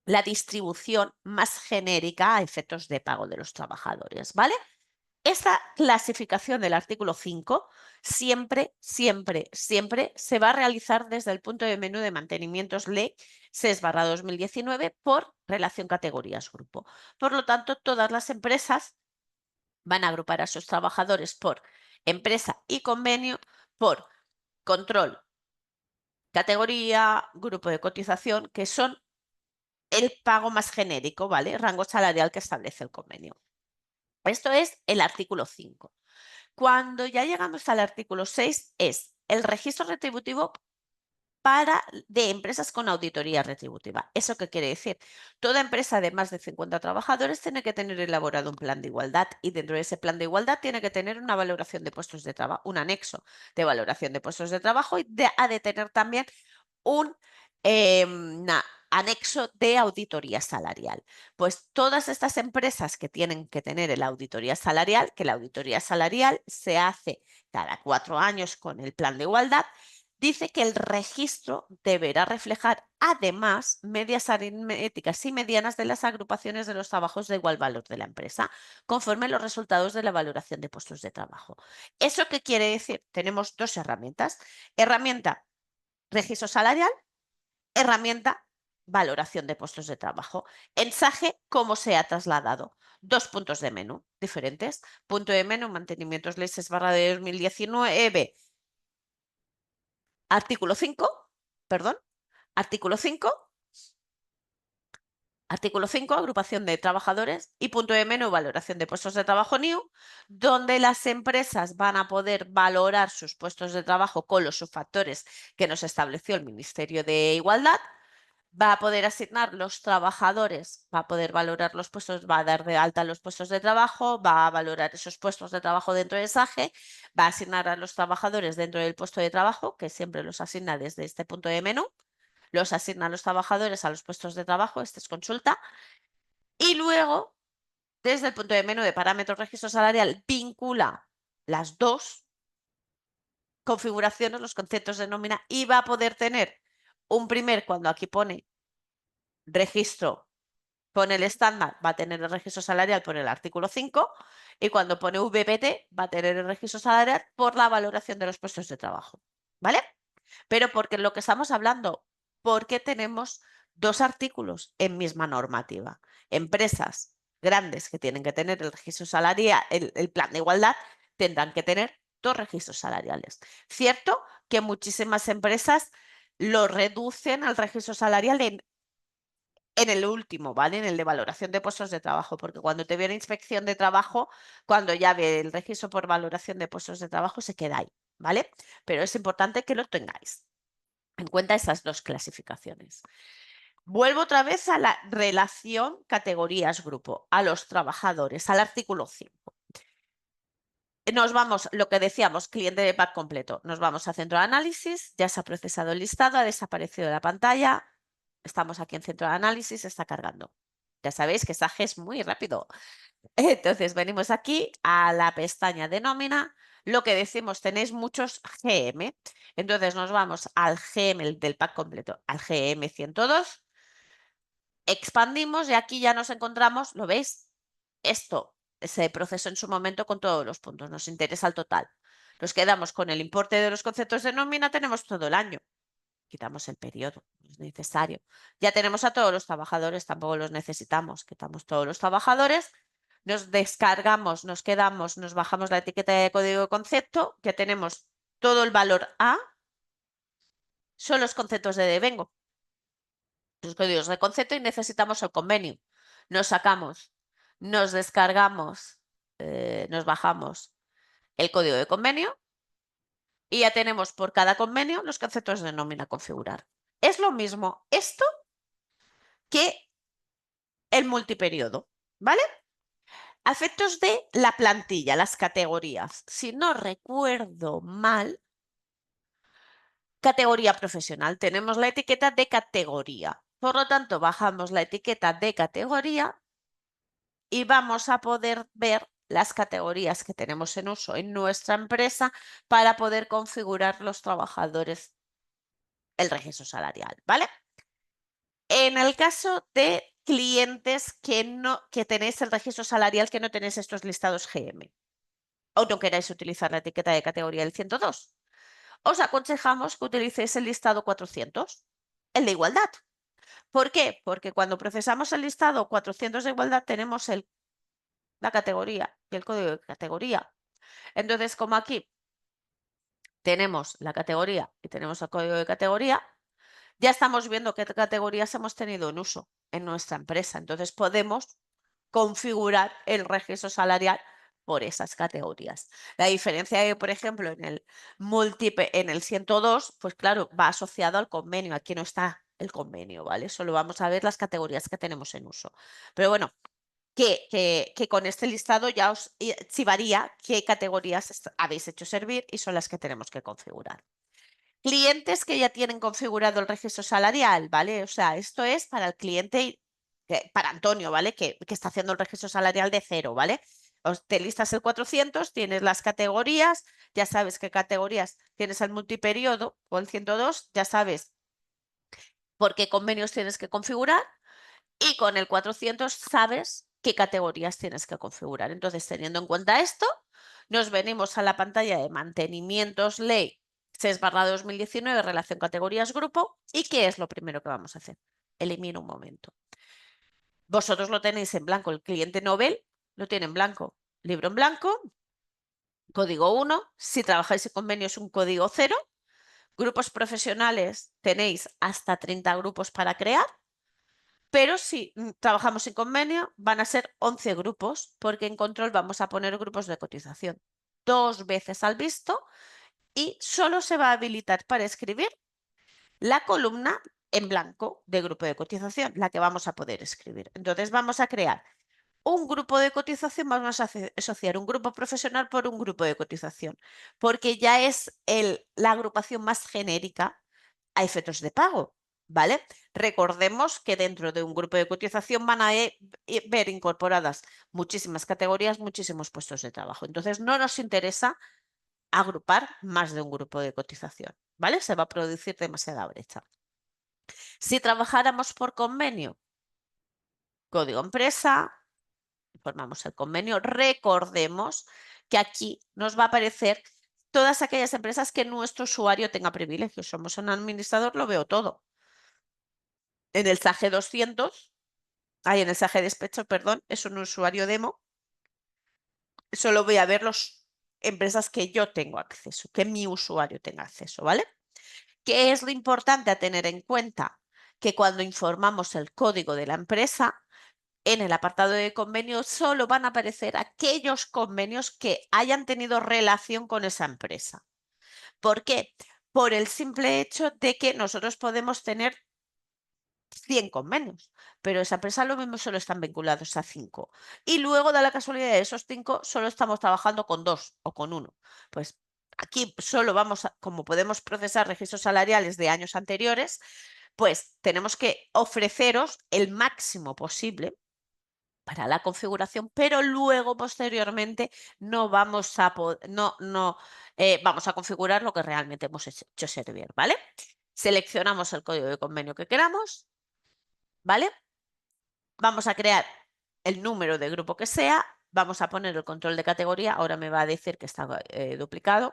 la distribución más genérica a efectos de pago de los trabajadores, ¿vale? Esta clasificación del artículo 5 siempre se va a realizar desde el punto de menú de mantenimientos ley 6/2019 por relación categorías grupo. Por lo tanto, todas las empresas van a agrupar a sus trabajadores por empresa y convenio, por control, categoría, grupo de cotización, que son el pago más genérico, ¿vale? Rango salarial que establece el convenio. Esto es el artículo 5. Cuando ya llegamos al artículo 6 es el registro retributivo de empresas con auditoría retributiva. ¿Eso qué quiere decir? Toda empresa de más de 50 trabajadores tiene que tener elaborado un plan de igualdad y dentro de ese plan de igualdad tiene que tener una valoración de puestos de trabajo, un anexo de valoración de puestos de trabajo y ha de tener también un anexo de auditoría salarial. Pues todas estas empresas que tienen que tener la auditoría salarial, que la auditoría salarial se hace cada 4 años con el plan de igualdad, dice que el registro deberá reflejar además medias aritméticas y medianas de las agrupaciones de los trabajos de igual valor de la empresa, conforme a los resultados de la valoración de puestos de trabajo. ¿Eso qué quiere decir? Tenemos dos herramientas. Herramienta, registro salarial, herramienta, valoración de puestos de trabajo. En SAGE, ¿cómo se ha trasladado? Dos puntos de menú diferentes. Punto de menú, mantenimientos ley 6/2019, artículo 5, perdón, artículo 5, agrupación de trabajadores y punto de menú, valoración de puestos de trabajo new, donde las empresas van a poder valorar sus puestos de trabajo con los subfactores que nos estableció el Ministerio de Igualdad va a poder asignar los trabajadores, va a poder valorar los puestos, va a dar de alta los puestos de trabajo, va a valorar esos puestos de trabajo dentro de SAGE, va a asignar a los trabajadores dentro del puesto de trabajo, que siempre los asigna desde este punto de menú, los asigna a los trabajadores a los puestos de trabajo, esta es consulta, y luego, desde el punto de menú de parámetros registro salarial, vincula las dos configuraciones, los conceptos de nómina, y va a poder tener un primer, cuando aquí pone registro, pone el estándar, va a tener el registro salarial por el artículo 5, y cuando pone VPT va a tener el registro salarial por la valoración de los puestos de trabajo, ¿vale? Pero porque lo que estamos hablando, porque tenemos dos artículos en misma normativa. Empresas grandes que tienen que tener el registro salarial, el plan de igualdad, tendrán que tener dos registros salariales. Cierto que muchísimas empresas lo reducen al registro salarial en el último, ¿vale? En el de valoración de puestos de trabajo, porque cuando te viene inspección de trabajo, cuando ya ve el registro por valoración de puestos de trabajo, se queda ahí, ¿vale? Pero es importante que lo tengáis en cuenta esas dos clasificaciones. Vuelvo otra vez a la relación categorías-grupo, a los trabajadores, al artículo 5. Nos vamos, lo que decíamos, cliente de pack completo. Nos vamos a centro de análisis, ya se ha procesado el listado, ha desaparecido de la pantalla. Estamos aquí en centro de análisis, está cargando. Ya sabéis que SAGE es muy rápido. Entonces venimos aquí a la pestaña de nómina. Lo que decimos, tenéis muchos GM. Entonces nos vamos al GM del pack completo, al GM 102. Expandimos y aquí ya nos encontramos, ¿lo veis? Esto se procesó en su momento con todos los puntos. Nos interesa el total. Nos quedamos con el importe de los conceptos de nómina, tenemos todo el año. Quitamos el periodo, no es necesario. Ya tenemos a todos los trabajadores, tampoco los necesitamos. Quitamos todos los trabajadores, nos descargamos, nos quedamos, nos bajamos la etiqueta de código de concepto, ya tenemos todo el valor A, son los conceptos de devengo, los códigos de concepto y necesitamos el convenio. Nos sacamos, nos descargamos, nos bajamos el código de convenio y ya tenemos por cada convenio los conceptos de nómina a configurar. Es lo mismo esto que el multiperiodo, ¿vale? A efectos de la plantilla, las categorías. Si no recuerdo mal, categoría profesional. Tenemos la etiqueta de categoría. Por lo tanto, bajamos la etiqueta de categoría y vamos a poder ver las categorías que tenemos en uso en nuestra empresa para poder configurar los trabajadores el registro salarial, ¿vale? En el caso de clientes que tenéis el registro salarial, que no tenéis estos listados GM o no queráis utilizar la etiqueta de categoría del 102, os aconsejamos que utilicéis el listado 400, el de igualdad. ¿Por qué? Porque cuando procesamos el listado 400 de igualdad tenemos la categoría y el código de categoría. Entonces, como aquí tenemos la categoría y tenemos el código de categoría, ya estamos viendo qué categorías hemos tenido en uso en nuestra empresa. Entonces, podemos configurar el registro salarial por esas categorías. La diferencia es, por ejemplo, en el 102, pues claro, va asociado al convenio. Aquí no está el convenio, ¿vale? Solo vamos a ver las categorías que tenemos en uso. Pero bueno, que con este listado ya os chivaría qué categorías habéis hecho servir y son las que tenemos que configurar. Clientes que ya tienen configurado el registro salarial, ¿vale? O sea, esto es para el cliente, para Antonio, ¿vale? Que está haciendo el registro salarial de cero, ¿vale? Te listas el 400, tienes las categorías, ya sabes qué categorías tienes el multiperiodo o el 102, ya sabes por qué convenios tienes que configurar y con el 400 sabes qué categorías tienes que configurar. Entonces, teniendo en cuenta esto, nos venimos a la pantalla de mantenimientos ley 6/2019, relación categorías grupo. ¿Y qué es lo primero que vamos a hacer? Elimino un momento. Vosotros lo tenéis en blanco, el cliente Nobel lo tiene en blanco, libro en blanco, código 1, si trabajáis en convenio es un código 0, grupos profesionales tenéis hasta 30 grupos para crear, pero si trabajamos en convenio van a ser 11 grupos porque en control vamos a poner grupos de cotización 2 veces al visto y solo se va a habilitar para escribir la columna en blanco de grupo de cotización, la que vamos a poder escribir. Entonces vamos a crear un grupo de cotización, vamos a asociar un grupo profesional por un grupo de cotización, porque ya es la agrupación más genérica a efectos de pago, ¿vale? Recordemos que dentro de un grupo de cotización van a ver incorporadas muchísimas categorías, muchísimos puestos de trabajo. Entonces, no nos interesa agrupar más de un grupo de cotización, ¿vale? Se va a producir demasiada brecha. Si trabajáramos por convenio, código empresa, formamos el convenio, recordemos que aquí nos va a aparecer todas aquellas empresas que nuestro usuario tenga privilegios. Somos un administrador, lo veo todo. En el SAGE 200, en el SAGE despecho, perdón, es un usuario demo. Solo voy a ver las empresas que yo tengo acceso, que mi usuario tenga acceso, ¿vale? ¿Qué es lo importante a tener en cuenta? Que cuando informamos el código de la empresa, en el apartado de convenios solo van a aparecer aquellos convenios que hayan tenido relación con esa empresa. ¿Por qué? Por el simple hecho de que nosotros podemos tener 100 convenios, pero esa empresa lo mismo solo están vinculados a 5. Y luego da la casualidad de esos 5 solo estamos trabajando con 2 o con 1. Pues aquí solo vamos a, como podemos procesar registros salariales de años anteriores, pues tenemos que ofreceros el máximo posible para la configuración, pero luego posteriormente no vamos a vamos a configurar lo que realmente hemos hecho servir, ¿vale? Seleccionamos el código de convenio que queramos, ¿vale? Vamos a crear el número de grupo que sea, vamos a poner el control de categoría, ahora me va a decir que está duplicado.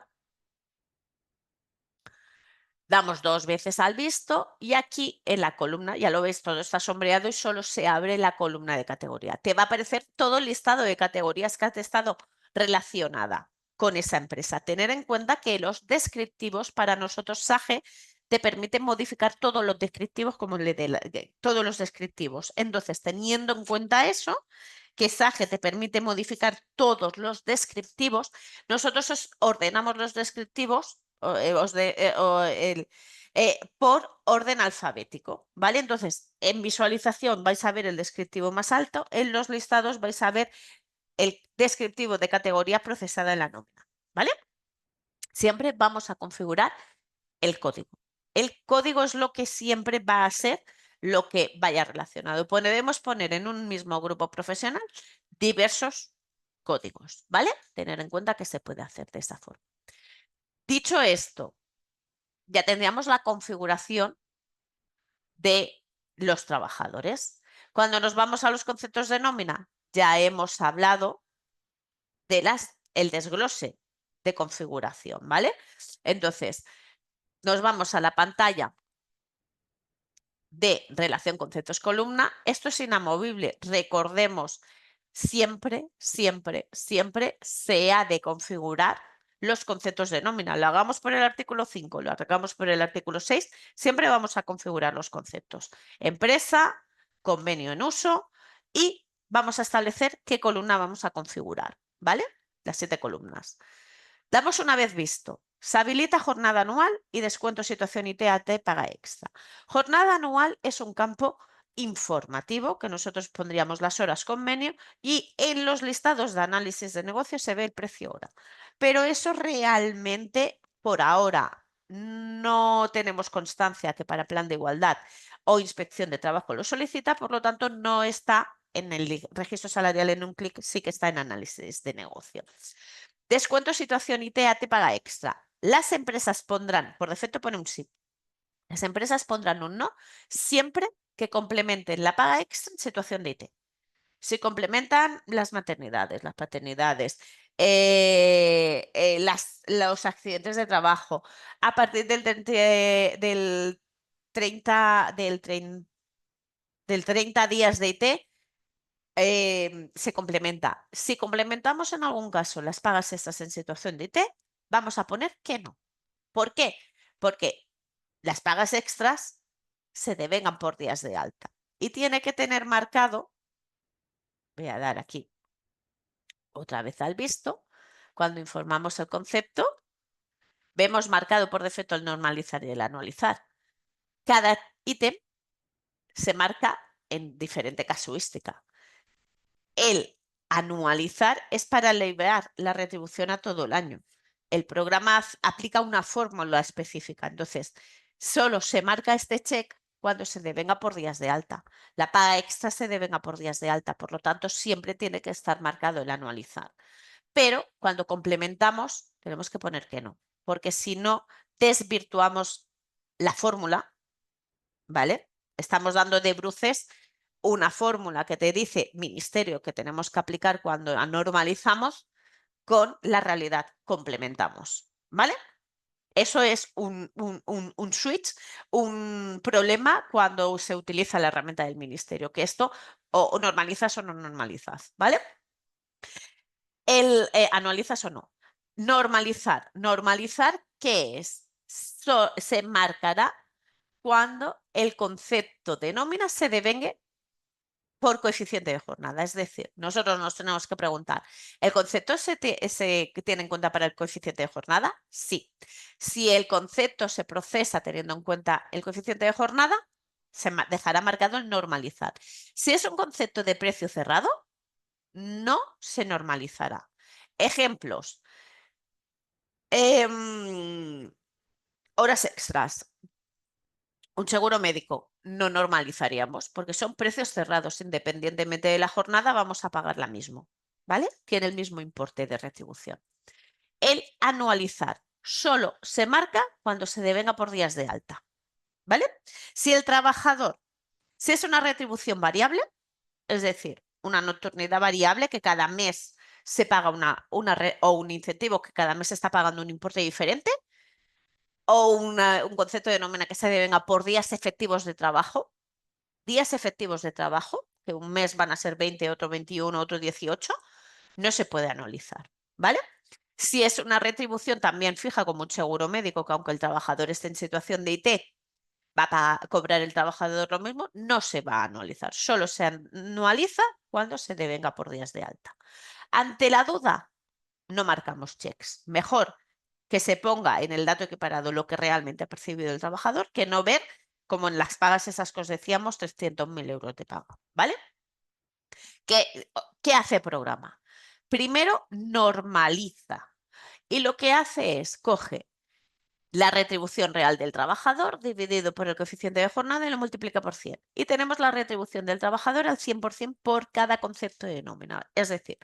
Damos 2 veces al visto y aquí en la columna, ya lo ves, todo está sombreado y solo se abre la columna de categoría. Te va a aparecer todo el listado de categorías que has estado relacionada con esa empresa. Tener en cuenta que los descriptivos para nosotros SAGE te permiten modificar todos los descriptivos como todos los descriptivos. Entonces, teniendo en cuenta eso, que SAGE te permite modificar todos los descriptivos, nosotros os ordenamos los descriptivos por orden alfabético, ¿vale? Entonces, en visualización vais a ver el descriptivo más alto, en los listados vais a ver el descriptivo de categoría procesada en la nómina, ¿vale? Siempre vamos a configurar el código. El código es lo que siempre va a ser lo que vaya relacionado. Podemos poner en un mismo grupo profesional diversos códigos, ¿vale? Tener en cuenta que se puede hacer de esa forma. Dicho esto, ya tendríamos la configuración de los trabajadores. Cuando nos vamos a los conceptos de nómina, ya hemos hablado de el desglose de configuración, ¿vale? Entonces, nos vamos a la pantalla de relación conceptos columna. Esto es inamovible. Recordemos, siempre, siempre, siempre se ha de configurar los conceptos de nómina. Lo hagamos por el artículo 5, lo hagamos por el artículo 6, siempre vamos a configurar los conceptos. Empresa, convenio en uso y vamos a establecer qué columna vamos a configurar, ¿vale? Las 7 columnas. Damos una vez visto. Se habilita jornada anual y descuento situación ITAT paga extra. Jornada anual es un campo informativo que nosotros pondríamos las horas convenio y en los listados de análisis de negocio se ve el precio hora. Pero eso realmente por ahora no tenemos constancia que para plan de igualdad o inspección de trabajo lo solicita, por lo tanto no está en el registro salarial en un clic, sí que está en análisis de negocio. Descuento situación ITAT paga extra. Las empresas pondrán, por defecto pone un sí. Las empresas pondrán un no siempre que complementen la paga extra en situación de IT. Si complementan las maternidades, las paternidades, los accidentes de trabajo, a partir del 30 días de IT, se complementa. Si complementamos en algún caso las pagas extras en situación de IT, vamos a poner que no. ¿Por qué? Porque las pagas extras se devengan por días de alta y tiene que tener marcado, voy a dar aquí otra vez al visto, cuando informamos el concepto, vemos marcado por defecto el normalizar y el anualizar. Cada ítem se marca en diferente casuística. El anualizar es para elevar la retribución a todo el año. El programa aplica una fórmula específica, entonces solo se marca este check cuando se devenga por días de alta. La paga extra se devenga por días de alta, por lo tanto siempre tiene que estar marcado el anualizar. Pero cuando complementamos tenemos que poner que no, porque si no desvirtuamos la fórmula, ¿vale? Estamos dando de bruces una fórmula que te dice ministerio que tenemos que aplicar cuando normalizamos con la realidad, complementamos, ¿vale? Eso es un switch, un problema cuando se utiliza la herramienta del ministerio, que esto o normalizas o no normalizas, ¿vale? Anualizas o no. Normalizar. Normalizar, ¿qué es? Se marcará cuando el concepto de nómina se devengue por coeficiente de jornada. Es decir, nosotros nos tenemos que preguntar, ¿el concepto se tiene en cuenta para el coeficiente de jornada? Sí. Si el concepto se procesa teniendo en cuenta el coeficiente de jornada, se dejará marcado el normalizar. Si es un concepto de precio cerrado, no se normalizará. Ejemplos. Horas extras. Un seguro médico no normalizaríamos porque son precios cerrados. Independientemente de la jornada, vamos a pagar la misma, ¿vale? Tiene el mismo importe de retribución. El anualizar solo se marca cuando se devenga por días de alta, ¿vale? Si el trabajador, si es una retribución variable, es decir, una nocturnidad variable que cada mes se paga o un incentivo que cada mes se está pagando un importe diferente, o un concepto de nómina que se devenga por días efectivos de trabajo, que un mes van a ser 20, otro 21, otro 18, no se puede anualizar, ¿vale? Si es una retribución también fija como un seguro médico, que aunque el trabajador esté en situación de IT, va a cobrar el trabajador lo mismo, no se va a anualizar. Solo se anualiza cuando se devenga por días de alta. Ante la duda, no marcamos checks. Mejor que se ponga en el dato equiparado lo que realmente ha percibido el trabajador que no ver, como en las pagas esas que os decíamos, 300.000 euros de paga, ¿vale? ¿Qué hace el programa? Primero, normaliza. Y lo que hace es, coge la retribución real del trabajador dividido por el coeficiente de jornada y lo multiplica por 100. Y tenemos la retribución del trabajador al 100% por cada concepto de nómina. Es decir,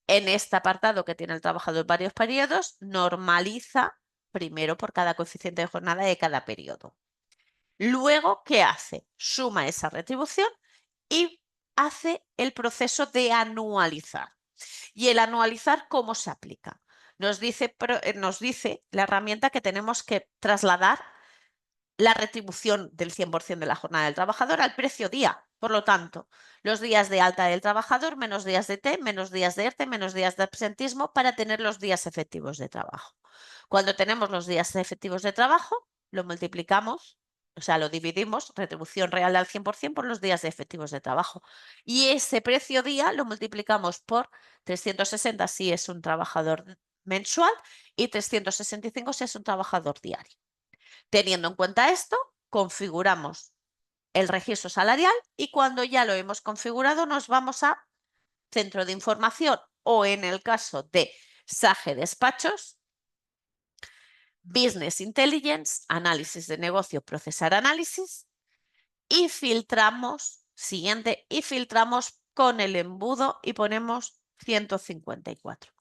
en este apartado que tiene el trabajador varios periodos, normaliza primero por cada coeficiente de jornada de cada periodo. Luego, ¿qué hace? Suma esa retribución y hace el proceso de anualizar. ¿Y el anualizar cómo se aplica? Nos dice la herramienta que tenemos que trasladar la retribución del 100% de la jornada del trabajador al precio día. Por lo tanto, los días de alta del trabajador, menos días de T, menos días de ERTE, menos días de absentismo para tener los días efectivos de trabajo. Cuando tenemos los días efectivos de trabajo, lo multiplicamos, o sea, lo dividimos, retribución real al 100% por los días de efectivos de trabajo. Y ese precio día lo multiplicamos por 360 si es un trabajador mensual y 365 si es un trabajador diario. Teniendo en cuenta esto, configuramos el registro salarial y cuando ya lo hemos configurado nos vamos a centro de información o en el caso de SAGE Despachos, Business Intelligence, análisis de negocio, procesar análisis y filtramos, siguiente, y filtramos con el embudo y ponemos 154.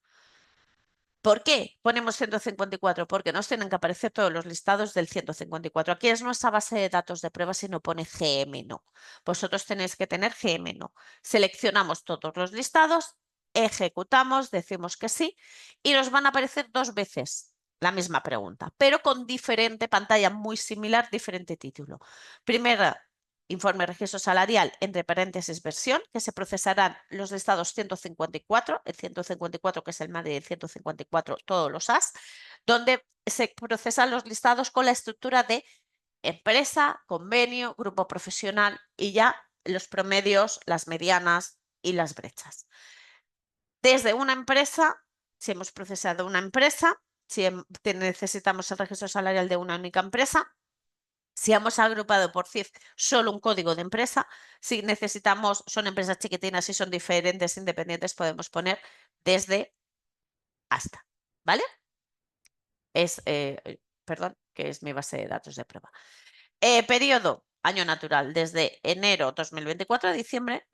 ¿Por qué ponemos 154? Porque nos tienen que aparecer todos los listados del 154. Aquí es nuestra base de datos de pruebas y no pone GM no. Vosotros tenéis que tener GM no. Seleccionamos todos los listados, ejecutamos, decimos que sí y nos van a aparecer dos veces la misma pregunta, pero con diferente pantalla muy similar, diferente título. Primera, informe registro salarial, entre paréntesis versión, que se procesarán los listados 154, el 154 que es el MADI del 154, todos los AS, donde se procesan los listados con la estructura de empresa, convenio, grupo profesional y ya los promedios, las medianas y las brechas. Desde una empresa, si hemos procesado una empresa, si necesitamos el registro salarial de una única empresa, Si hemos agrupado por CIF solo un código de empresa, si necesitamos, son empresas chiquitinas y son diferentes, independientes, podemos poner desde hasta, ¿vale? Perdón, que es mi base de datos de prueba. Periodo, año natural, desde enero 2024 a diciembre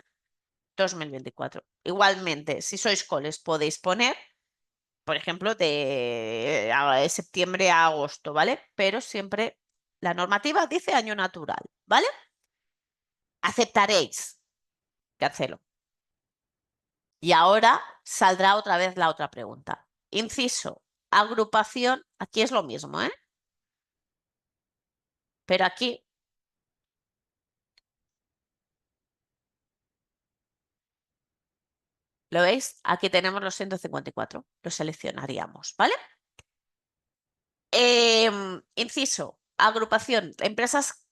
2024. Igualmente, si sois coles, podéis poner, por ejemplo, de septiembre a agosto, ¿vale? Pero siempre la normativa dice año natural, ¿vale? Aceptaréis. Cancelo. Y ahora saldrá otra vez la otra pregunta. Inciso, agrupación, aquí es lo mismo, ¿eh? Pero aquí, ¿lo veis? Aquí tenemos los 154, lo seleccionaríamos, ¿vale? Inciso, agrupación, empresas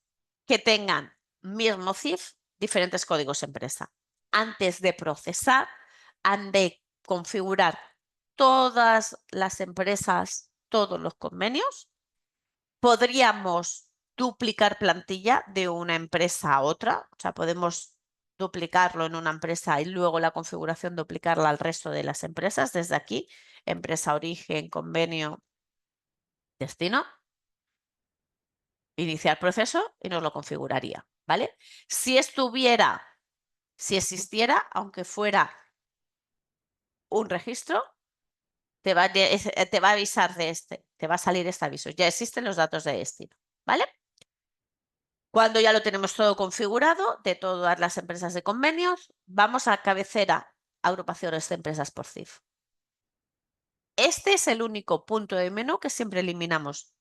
que tengan mismo CIF, diferentes códigos empresa. Antes de procesar, han de configurar todas las empresas, todos los convenios. Podríamos duplicar plantilla de una empresa a otra, o sea, podemos duplicarlo en una empresa y luego la configuración duplicarla al resto de las empresas desde aquí, empresa origen, convenio, destino. Iniciar proceso y nos lo configuraría, ¿vale? Si existiera, aunque fuera un registro, te va a avisar de te va a salir este aviso. Ya existen los datos de destino, ¿vale? Cuando ya lo tenemos todo configurado, de todas las empresas de convenios, vamos a cabecera, agrupaciones de empresas por CIF. Este es el único punto de menú que siempre eliminamos.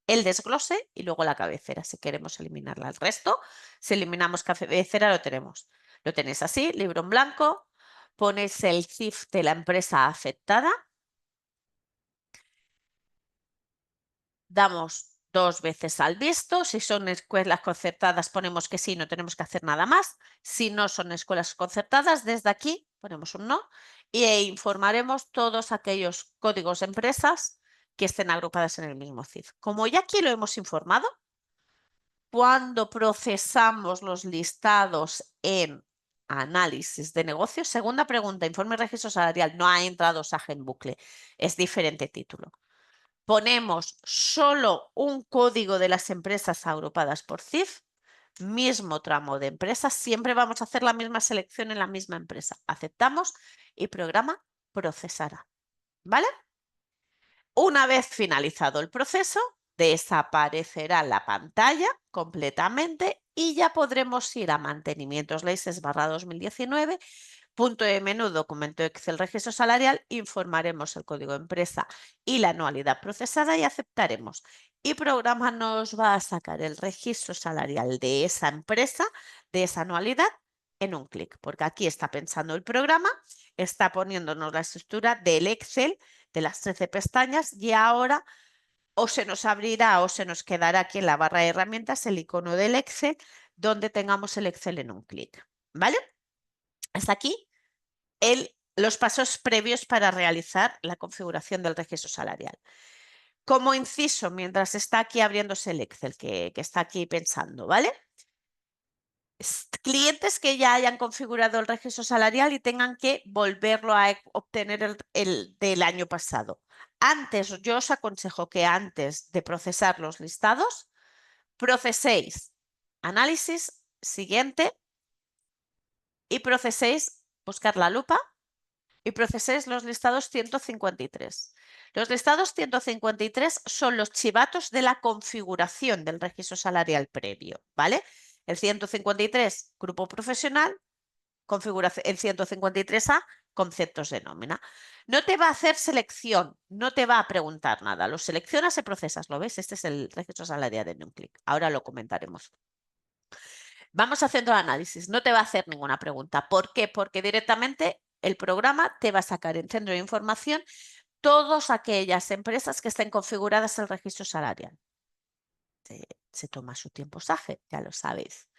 El desglose y luego la cabecera, si queremos eliminarla. El resto, si eliminamos cabecera, lo tenemos. Lo tenéis así, libro en blanco, ponéis el CIF de la empresa afectada, damos 2 veces al visto. Si son escuelas concertadas, ponemos que sí, no tenemos que hacer nada más. Si no son escuelas concertadas, desde aquí ponemos un no e informaremos todos aquellos códigos de empresas que estén agrupadas en el mismo CIF. Como ya aquí lo hemos informado, cuando procesamos los listados en análisis de negocios, segunda pregunta, informe de registro salarial, no ha entrado SAG en bucle, es diferente título. Ponemos solo un código de las empresas agrupadas por CIF, mismo tramo de empresas, siempre vamos a hacer la misma selección en la misma empresa. Aceptamos y programa procesará, ¿vale? Una vez finalizado el proceso, desaparecerá la pantalla completamente y ya podremos ir a mantenimientos leyes /2019, punto de menú, documento Excel, registro salarial, informaremos el código de empresa y la anualidad procesada y aceptaremos. Y programa nos va a sacar el registro salarial de esa empresa, de esa anualidad, en un clic, porque aquí está pensando el programa, está poniéndonos la estructura del Excel de las 13 pestañas y ahora o se nos abrirá o se nos quedará aquí en la barra de herramientas el icono del Excel donde tengamos el Excel en un clic, ¿vale? Hasta aquí los pasos previos para realizar la configuración del registro salarial. Como inciso, mientras está aquí abriéndose el Excel, que está aquí pensando, ¿vale? Clientes que ya hayan configurado el registro salarial y tengan que volverlo a obtener el del año pasado. Antes, yo os aconsejo que antes de procesar los listados, proceséis análisis, siguiente, y proceséis buscar la lupa y proceséis los listados 153. Los listados 153 son los chivatos de la configuración del registro salarial previo, ¿vale? El 153, grupo profesional, configuración, el 153A, conceptos de nómina. No te va a hacer selección, no te va a preguntar nada. Lo seleccionas y procesas, ¿lo ves? Este es el registro salarial de un clic. Ahora lo comentaremos. Vamos haciendo el análisis, no te va a hacer ninguna pregunta. ¿Por qué? Porque directamente el programa te va a sacar en centro de información todas aquellas empresas que estén configuradas en el registro salarial. Se toma su tiempo SAGE, ya lo sabéis.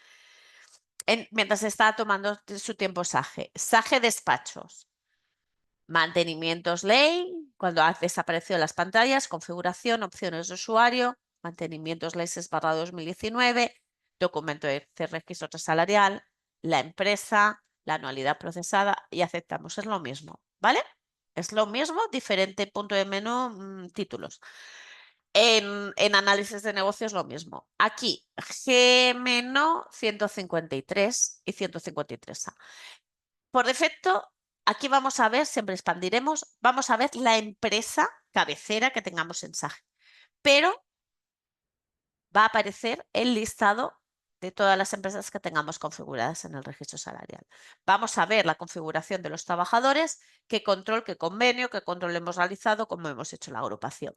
Mientras está tomando su tiempo SAGE. SAGE despachos. Mantenimientos ley, cuando ha desaparecido las pantallas, configuración, opciones de usuario, mantenimientos leses/2019, documento de registro salarial, la empresa, la anualidad procesada y aceptamos. Es lo mismo, ¿vale? Es lo mismo, diferente punto de menú, títulos. En análisis de negocios lo mismo. Aquí, G-, 153 y 153A. Por defecto, aquí vamos a ver, siempre expandiremos, vamos a ver la empresa cabecera que tengamos en SAG. Pero va a aparecer el listado de todas las empresas que tengamos configuradas en el registro salarial. Vamos a ver la configuración de los trabajadores, qué control, qué convenio, qué control hemos realizado, cómo hemos hecho la agrupación.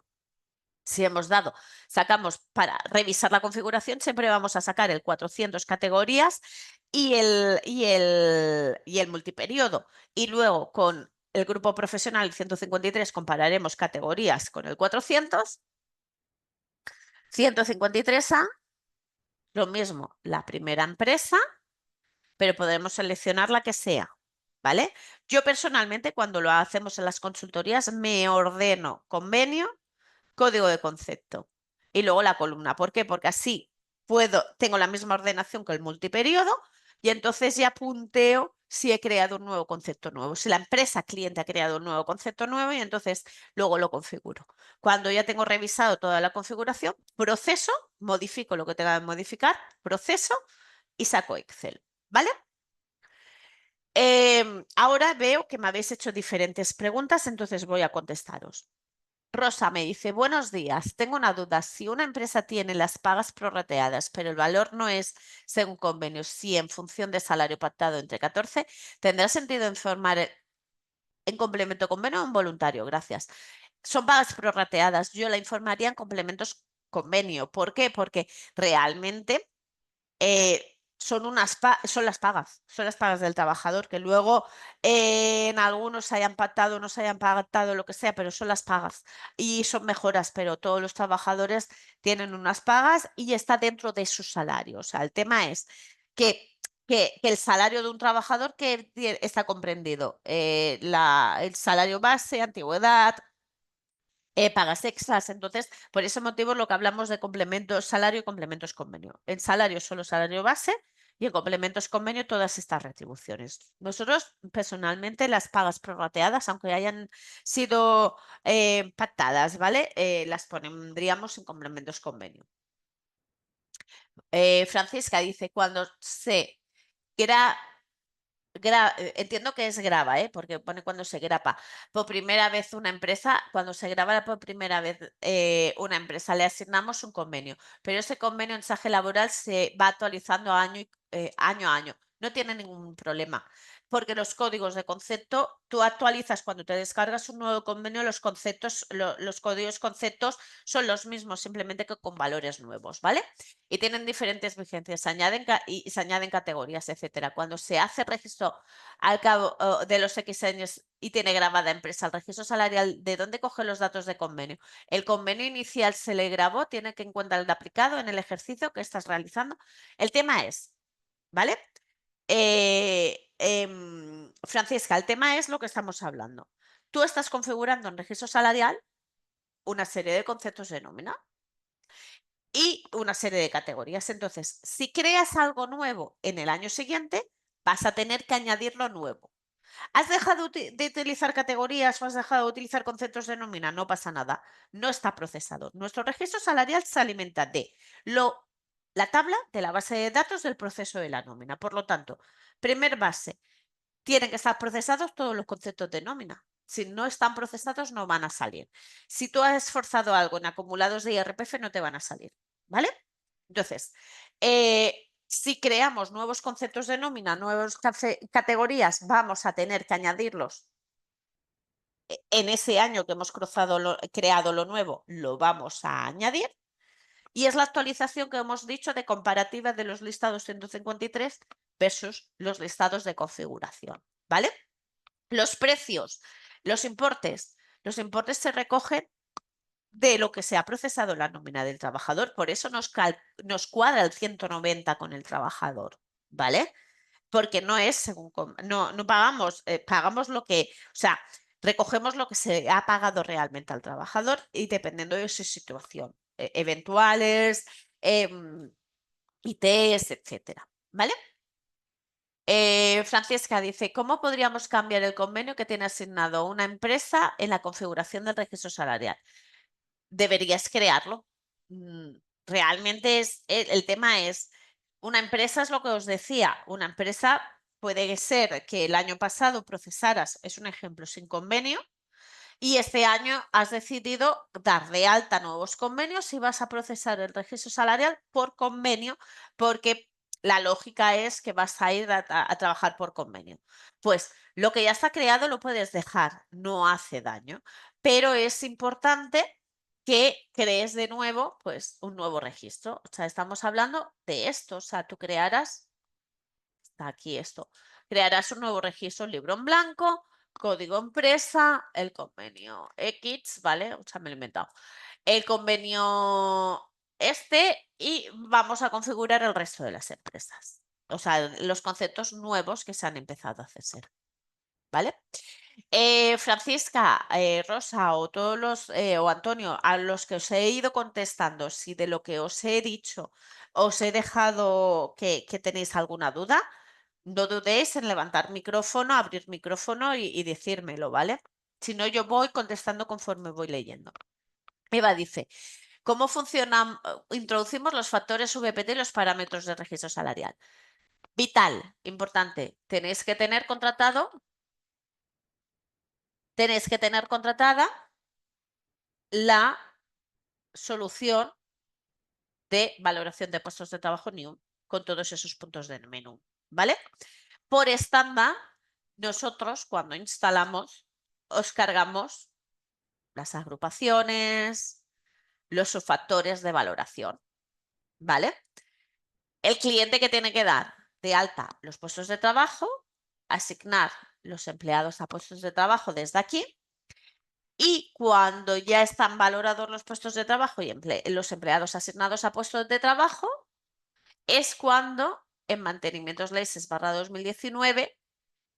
Si hemos dado, sacamos para revisar la configuración, siempre vamos a sacar el 400 categorías y el multiperiodo. Y luego con el grupo profesional 153 compararemos categorías con el 400. 153A, lo mismo, la primera empresa, pero podemos seleccionar la que sea, ¿vale? Yo personalmente, cuando lo hacemos en las consultorías, me ordeno convenio, código de concepto y luego la columna. ¿Por qué? Porque así tengo la misma ordenación que el multiperiodo y entonces ya punteo si he creado un nuevo concepto nuevo, si la empresa cliente ha creado un nuevo concepto nuevo y entonces luego lo configuro. Cuando ya tengo revisado toda la configuración, proceso, modifico lo que tenga que modificar, proceso y saco Excel, ¿vale? Ahora veo que me habéis hecho diferentes preguntas, entonces voy a contestaros. Rosa me dice, buenos días, tengo una duda. Si una empresa tiene las pagas prorrateadas, pero el valor no es según convenio, sí en función de salario pactado entre 14, ¿tendrá sentido informar en complemento convenio o en voluntario? Gracias. Son pagas prorrateadas. Yo la informaría en complementos convenio. ¿Por qué? Porque realmente son las pagas del trabajador, que luego en algunos se hayan pactado, no se hayan pactado, lo que sea, pero son las pagas y son mejoras, pero todos los trabajadores tienen unas pagas y está dentro de su salario. O sea, el tema es que el salario de un trabajador que está comprendido, el salario base, antigüedad, pagas extras. Entonces, por ese motivo, lo que hablamos de complementos salario y complementos convenio. En salario solo salario base y en complementos convenio todas estas retribuciones. Nosotros, personalmente, las pagas prorrateadas, aunque hayan sido pactadas, ¿vale? Las pondríamos en complementos convenio. Francisca dice, cuando se crea entiendo que es grava, porque pone cuando se grapa por primera vez una empresa, cuando se graba por primera vez una empresa, le asignamos un convenio, pero ese convenio en SAGE laboral se va actualizando año a año. No tiene ningún problema, porque los códigos de concepto, tú actualizas cuando te descargas un nuevo convenio, los conceptos, los códigos conceptos son los mismos, simplemente que con valores nuevos, ¿vale? Y tienen diferentes vigencias, se añaden categorías, etcétera. Cuando se hace registro al cabo de los X años y tiene grabada empresa el registro salarial, ¿de dónde coge los datos de convenio? El convenio inicial se le grabó, tiene que encontrar el aplicado en el ejercicio que estás realizando. El tema es, ¿vale? Francisca, el tema es lo que estamos hablando. Tú estás configurando en registro salarial una serie de conceptos de nómina y una serie de categorías. Entonces, si creas algo nuevo en el año siguiente, vas a tener que añadir lo nuevo. ¿Has dejado de utilizar categorías o has dejado de utilizar conceptos de nómina? No pasa nada, no está procesado. Nuestro registro salarial se alimenta de la tabla de la base de datos del proceso de la nómina. Por lo tanto, primer base, tienen que estar procesados todos los conceptos de nómina. Si no están procesados, no van a salir. Si tú has esforzado algo en acumulados de IRPF, no te van a salir, ¿vale? Entonces, si creamos nuevos conceptos de nómina, nuevas categorías, vamos a tener que añadirlos en ese año que hemos creado lo nuevo, lo vamos a añadir. Y es la actualización que hemos dicho de comparativa de los listados 153 versus los listados de configuración, ¿vale? Los precios, los importes se recogen de lo que se ha procesado en la nómina del trabajador. Por eso nos cuadra el 190 con el trabajador, ¿vale? Porque no es según, no pagamos, pagamos lo que, o sea, recogemos lo que se ha pagado realmente al trabajador y dependiendo de su situación, eventuales, ITs, etcétera, ¿vale? Francesca dice, ¿cómo podríamos cambiar el convenio que tiene asignado una empresa en la configuración del registro salarial? Deberías crearlo. Realmente el tema es, una empresa es lo que os decía, una empresa puede ser que el año pasado procesaras, es un ejemplo, sin convenio, y este año has decidido dar de alta nuevos convenios y vas a procesar el registro salarial por convenio, porque la lógica es que vas a ir a trabajar por convenio. Pues lo que ya está creado lo puedes dejar, no hace daño, pero es importante que crees de nuevo, pues, un nuevo registro. O sea, estamos hablando de esto. O sea, tú crearás, está aquí esto, crearás un nuevo registro, libro en blanco, código empresa, el convenio X, ¿vale? O sea, me lo he inventado. El convenio y vamos a configurar el resto de las empresas. O sea, los conceptos nuevos que se han empezado a hacer, ¿vale? Francisca, Rosa o todos los, o Antonio, a los que os he ido contestando, si de lo que os he dicho os he dejado que tenéis alguna duda, no dudéis en levantar micrófono, abrir micrófono y decírmelo, ¿vale? Si no, yo voy contestando conforme voy leyendo. Eva dice, ¿cómo funcionan? Introducimos los factores VPT y los parámetros de registro salarial. Vital, importante, tenéis que tener contratada la solución de valoración de puestos de trabajo NIUM con todos esos puntos del menú, ¿vale? Por estándar, nosotros cuando instalamos, os cargamos las agrupaciones, los subfactores de valoración, ¿vale? El cliente que tiene que dar de alta los puestos de trabajo, asignar los empleados a puestos de trabajo desde aquí. Y cuando ya están valorados los puestos de trabajo y los empleados asignados a puestos de trabajo, es cuando en mantenimientos leyes /2019,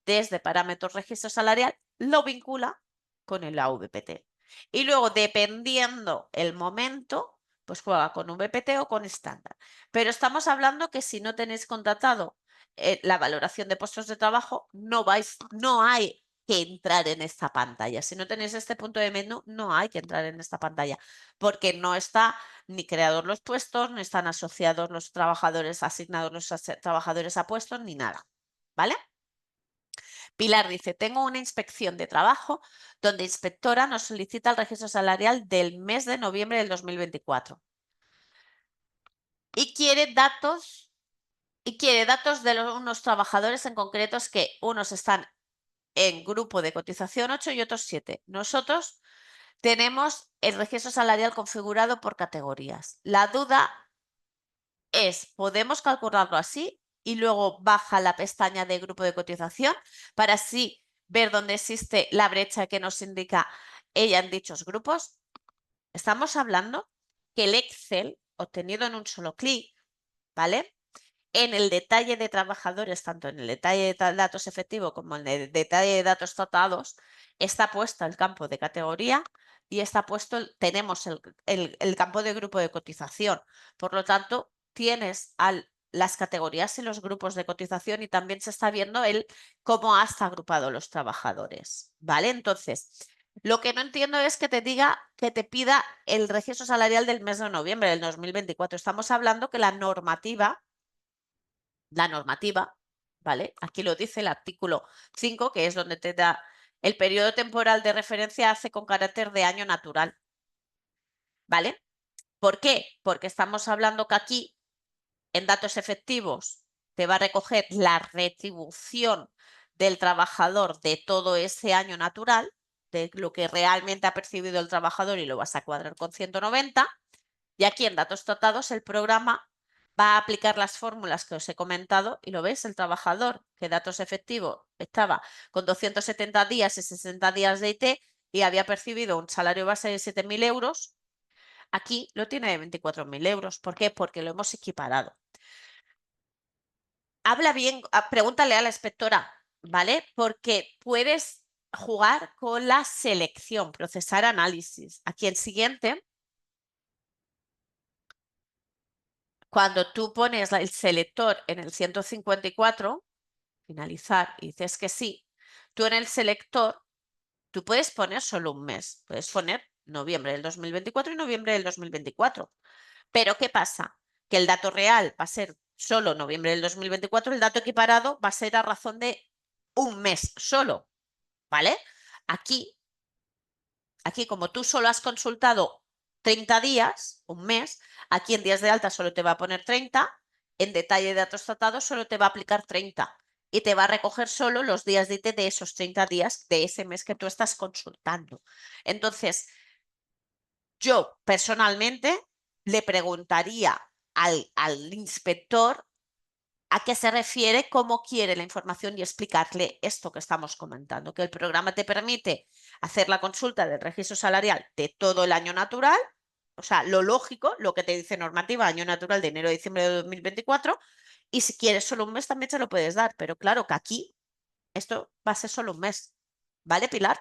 desde parámetros registro salarial, lo vincula con el AVPT. Y luego, dependiendo el momento, pues juega con VPT o con estándar. Pero estamos hablando que si no tenéis contratado la valoración de puestos de trabajo, no hay que entrar en esta pantalla. Si no tenéis este punto de menú, no hay que entrar en esta pantalla, porque no está ni creados los puestos, no están asociados los trabajadores, asignados los trabajadores a puestos, ni nada. ¿Vale? Pilar dice, tengo una inspección de trabajo donde inspectora nos solicita el registro salarial del mes de noviembre del 2024 y quiere datos de unos trabajadores en concretos, que unos están en grupo de cotización 8 y otros 7. Nosotros tenemos el registro salarial configurado por categorías. La duda es, ¿podemos calcularlo así? Y luego baja la pestaña de grupo de cotización para así ver dónde existe la brecha que nos indica ella en dichos grupos. Estamos hablando que el Excel, obtenido en un solo clic, ¿vale? En el detalle de trabajadores, tanto en el detalle de datos efectivos como en el detalle de datos tratados, está puesto el campo de categoría y está puesto, tenemos el campo de grupo de cotización. Por lo tanto, tienes las categorías y los grupos de cotización y también se está viendo cómo has agrupado los trabajadores, ¿vale? Entonces, lo que no entiendo es que te pida el registro salarial del mes de noviembre del 2024. Estamos hablando que la normativa, ¿vale? Aquí lo dice el artículo 5, que es donde te da el periodo temporal de referencia, hace con carácter de año natural, ¿vale? ¿Por qué? Porque estamos hablando que aquí, en datos efectivos, te va a recoger la retribución del trabajador de todo ese año natural, de lo que realmente ha percibido el trabajador, y lo vas a cuadrar con 190. Y aquí en datos tratados el programa va a aplicar las fórmulas que os he comentado y lo ves, el trabajador que datos efectivos estaba con 270 días y 60 días de IT y había percibido un salario base de 7.000 euros, aquí lo tiene de 24.000 euros. ¿Por qué? Porque lo hemos equiparado. Habla bien, pregúntale a la inspectora, ¿vale? Porque puedes jugar con la selección, procesar análisis. Aquí el siguiente Cuando tú pones el selector en el 154, finalizar, y dices que sí, tú en el selector, tú puedes poner solo un mes. Puedes poner noviembre del 2024 y noviembre del 2024. Pero ¿qué pasa? Que el dato real va a ser solo noviembre del 2024, el dato equiparado va a ser a razón de un mes solo, ¿vale? Aquí, como tú solo has consultado 30 días, un mes, aquí en días de alta solo te va a poner 30, en detalle de datos tratados solo te va a aplicar 30 y te va a recoger solo los días de IT de esos 30 días de ese mes que tú estás consultando. Entonces, yo personalmente le preguntaría al inspector a qué se refiere, cómo quiere la información y explicarle esto que estamos comentando, que el programa te permite hacer la consulta del registro salarial de todo el año natural, o sea, lo lógico, lo que te dice normativa, año natural de enero a diciembre de 2024, y si quieres solo un mes también te lo puedes dar, pero claro que aquí esto va a ser solo un mes, ¿vale, Pilar?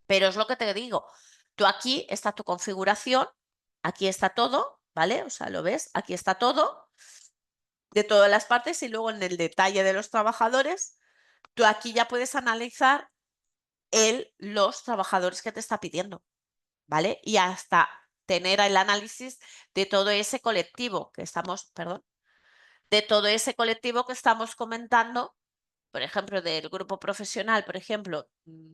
Pero es lo que te digo, tú aquí está tu configuración, aquí está todo, ¿vale? O sea, lo ves, aquí está todo de todas las partes y luego en el detalle de los trabajadores, tú aquí ya puedes analizar los trabajadores que te está pidiendo, ¿vale? Y hasta tener el análisis de todo ese colectivo que estamos, perdón, de todo ese colectivo que estamos comentando, por ejemplo, del grupo profesional, por ejemplo,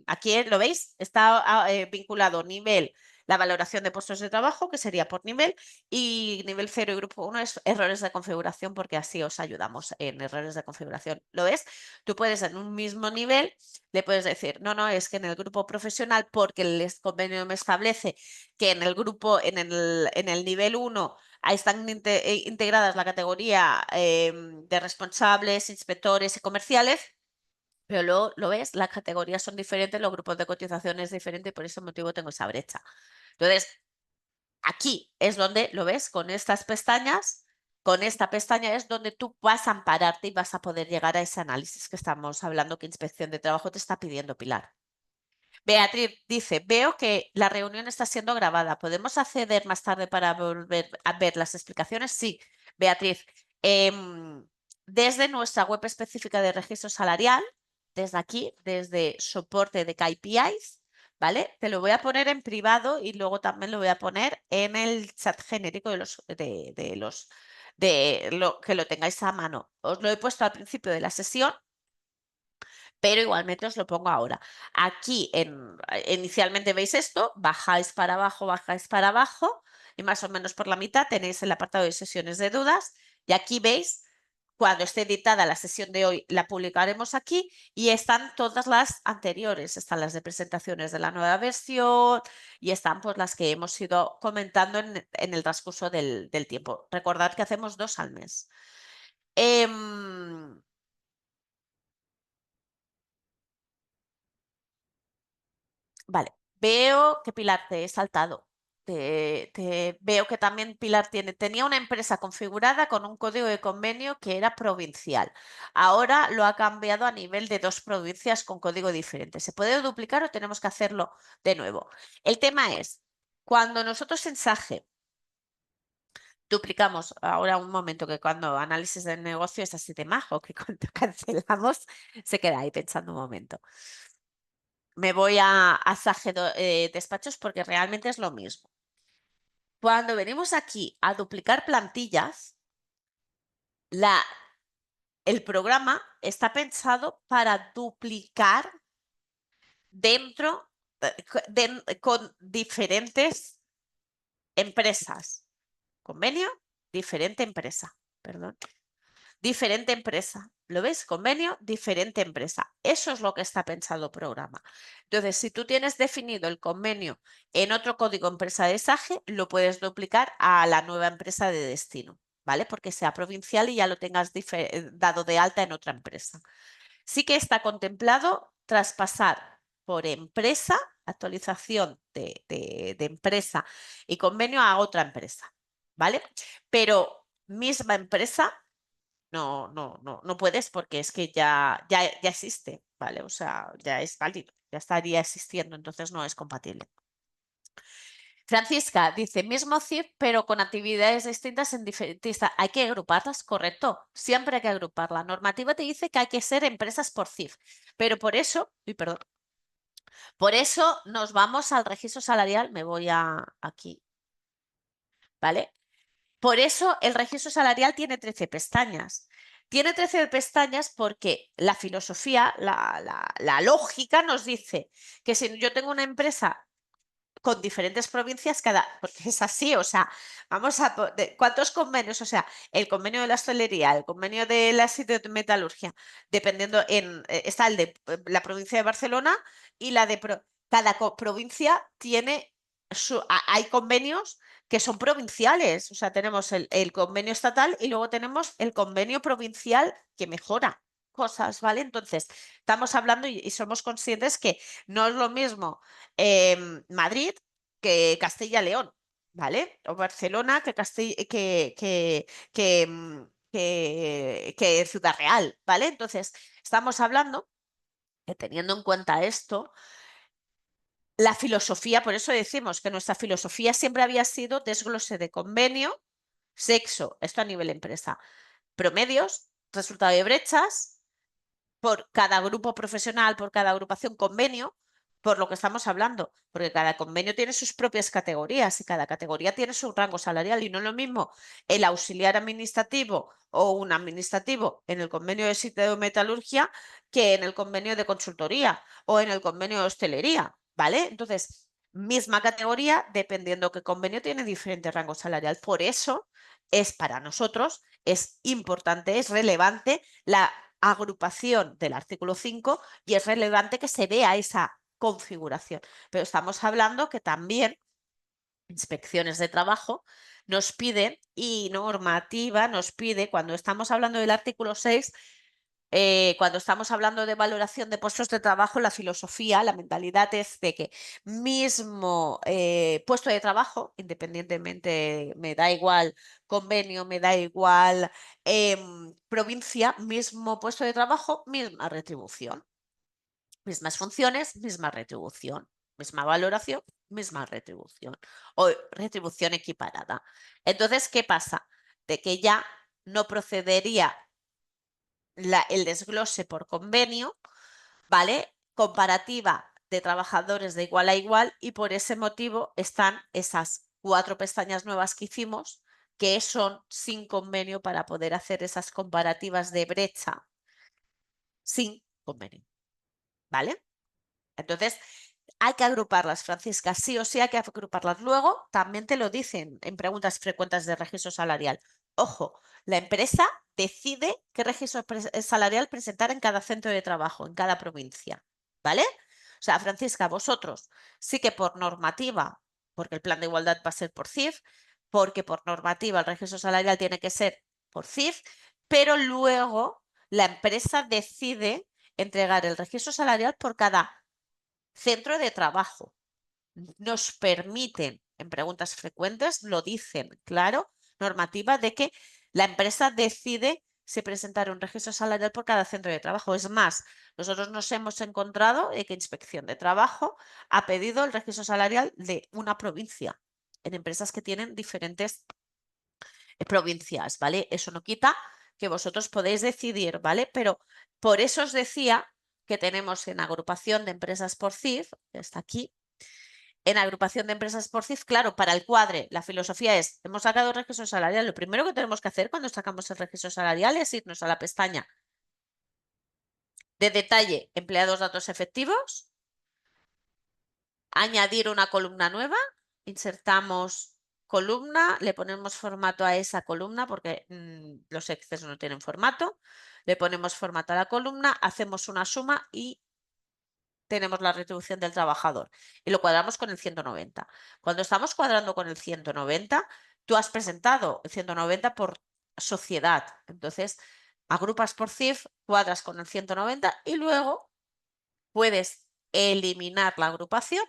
aquí lo veis, está vinculado nivel, la valoración de puestos de trabajo, que sería por nivel, y nivel 0 y grupo 1 es errores de configuración, porque así os ayudamos en errores de configuración. ¿Lo ves? Tú puedes en un mismo nivel, le puedes decir, no, no, es que en el grupo profesional, porque el convenio me establece que en el grupo, en el nivel 1, ahí están integradas la categoría de responsables, inspectores y comerciales, pero luego lo ves, las categorías son diferentes, los grupos de cotización es diferente y por ese motivo tengo esa brecha. Entonces, aquí es donde lo ves con estas pestañas, con esta pestaña es donde tú vas a ampararte y vas a poder llegar a ese análisis que estamos hablando que Inspección de Trabajo te está pidiendo, Pilar. Beatriz dice, veo que la reunión está siendo grabada. ¿Podemos acceder más tarde para volver a ver las explicaciones? Sí, Beatriz. Desde nuestra web específica de registro salarial, desde aquí, desde soporte de KPIs, ¿vale? Te lo voy a poner en privado y luego también lo voy a poner en el chat genérico de lo que lo tengáis a mano. Os lo he puesto al principio de la sesión, pero igualmente os lo pongo ahora. Aquí inicialmente veis esto, bajáis para abajo y más o menos por la mitad tenéis el apartado de sesiones de dudas y aquí veis cuando esté editada la sesión de hoy la publicaremos aquí y están todas las anteriores, están las de presentaciones de la nueva versión y están pues las que hemos ido comentando en el transcurso del tiempo. Recordad que hacemos 2 al mes. Vale, veo que Pilar te he saltado. Veo que también Pilar tenía una empresa configurada con un código de convenio que era provincial. Ahora lo ha cambiado a nivel de 2 provincias con código diferente. ¿Se puede duplicar o tenemos que hacerlo de nuevo? El tema es, cuando nosotros en SAGE duplicamos, ahora un momento que cuando análisis del negocio es así de majo, que cuando cancelamos se queda ahí pensando un momento. Me voy a SAGE despachos porque realmente es lo mismo. Cuando venimos aquí a duplicar plantillas, el programa está pensado para duplicar dentro con diferentes empresas. Convenio, diferente empresa. Perdón. Diferente empresa. ¿Lo ves? Convenio, diferente empresa. Eso es lo que está pensado el programa. Entonces, si tú tienes definido el convenio en otro código empresa de SAGE, lo puedes duplicar a la nueva empresa de destino, ¿vale? Porque sea provincial y ya lo tengas dado de alta en otra empresa. Sí que está contemplado traspasar por empresa, actualización de empresa y convenio a otra empresa, ¿vale? Pero misma empresa no puedes porque es que ya existe, ¿vale? O sea, ya es válido, ya estaría existiendo, entonces no es compatible. Francisca dice, mismo CIF, pero con actividades distintas en diferentes. Hay que agruparlas, correcto. Siempre hay que agrupar. La normativa te dice que hay que ser empresas por CIF. Pero por eso, perdón, por eso nos vamos al registro salarial. Me voy a aquí, ¿vale? Por eso el registro salarial tiene 13 pestañas. Tiene 13 pestañas porque la filosofía, la lógica nos dice que si yo tengo una empresa con diferentes provincias, porque es así, o sea, ¿cuántos convenios? O sea, el convenio de la hostelería, el convenio de la metalurgia, dependiendo está el de la provincia de Barcelona y la de cada provincia tiene hay convenios que son provinciales, o sea, tenemos el convenio estatal y luego tenemos el convenio provincial que mejora cosas, ¿vale? Entonces, estamos hablando y somos conscientes que no es lo mismo Madrid que Castilla-León, ¿vale? O Barcelona que Ciudad Real, ¿vale? Entonces, estamos hablando que teniendo en cuenta esto, la filosofía, por eso decimos que nuestra filosofía siempre había sido desglose de convenio, sexo, esto a nivel empresa, promedios, resultado de brechas, por cada grupo profesional, por cada agrupación, convenio, por lo que estamos hablando, porque cada convenio tiene sus propias categorías y cada categoría tiene su rango salarial y no es lo mismo el auxiliar administrativo o un administrativo en el convenio de sitio de metalurgia que en el convenio de consultoría o en el convenio de hostelería, ¿vale? Entonces, misma categoría, dependiendo qué convenio tiene diferente rango salarial. Por eso es para nosotros, es importante, es relevante la agrupación del artículo 5 y es relevante que se vea esa configuración. Pero estamos hablando que también inspecciones de trabajo nos piden y normativa nos pide, cuando estamos hablando del artículo 6, cuando estamos hablando de valoración de puestos de trabajo, la filosofía, la mentalidad es de que mismo puesto de trabajo, independientemente, me da igual convenio, me da igual provincia, mismo puesto de trabajo, misma retribución. Mismas funciones, misma retribución. Misma valoración, misma retribución. O retribución equiparada. Entonces, ¿qué pasa? De que ya no procedería el desglose por convenio, ¿vale? Comparativa de trabajadores de igual a igual y por ese motivo están esas 4 pestañas nuevas que hicimos que son sin convenio para poder hacer esas comparativas de brecha sin convenio, ¿vale? Entonces, hay que agruparlas, Francisca, sí o sí hay que agruparlas. Luego, también te lo dicen en preguntas frecuentes de registro salarial. Ojo, la empresa decide qué registro salarial presentar en cada centro de trabajo, en cada provincia, ¿vale? O sea, Francisca, vosotros sí que por normativa, porque el plan de igualdad va a ser por CIF, porque por normativa el registro salarial tiene que ser por CIF, pero luego la empresa decide entregar el registro salarial por cada centro de trabajo. Nos permiten, en preguntas frecuentes, lo dicen, claro, normativa de que la empresa decide si presentar un registro salarial por cada centro de trabajo. Es más, nosotros nos hemos encontrado que Inspección de Trabajo ha pedido el registro salarial de una provincia en empresas que tienen diferentes provincias, ¿vale? Eso no quita que vosotros podéis decidir, ¿vale? Pero por eso os decía que tenemos en agrupación de empresas por CIF, que está aquí, en agrupación de empresas por CIF, claro, para el cuadre, la filosofía es, hemos sacado el registro salarial, lo primero que tenemos que hacer cuando sacamos el registro salarial es irnos a la pestaña de detalle, empleados datos efectivos, añadir una columna nueva, insertamos columna, le ponemos formato a esa columna porque los Excel no tienen formato, le ponemos formato a la columna, hacemos una suma y tenemos la retribución del trabajador y lo cuadramos con el 190. Cuando estamos cuadrando con el 190, tú has presentado el 190 por sociedad. Entonces, agrupas por CIF, cuadras con el 190 y luego puedes eliminar la agrupación,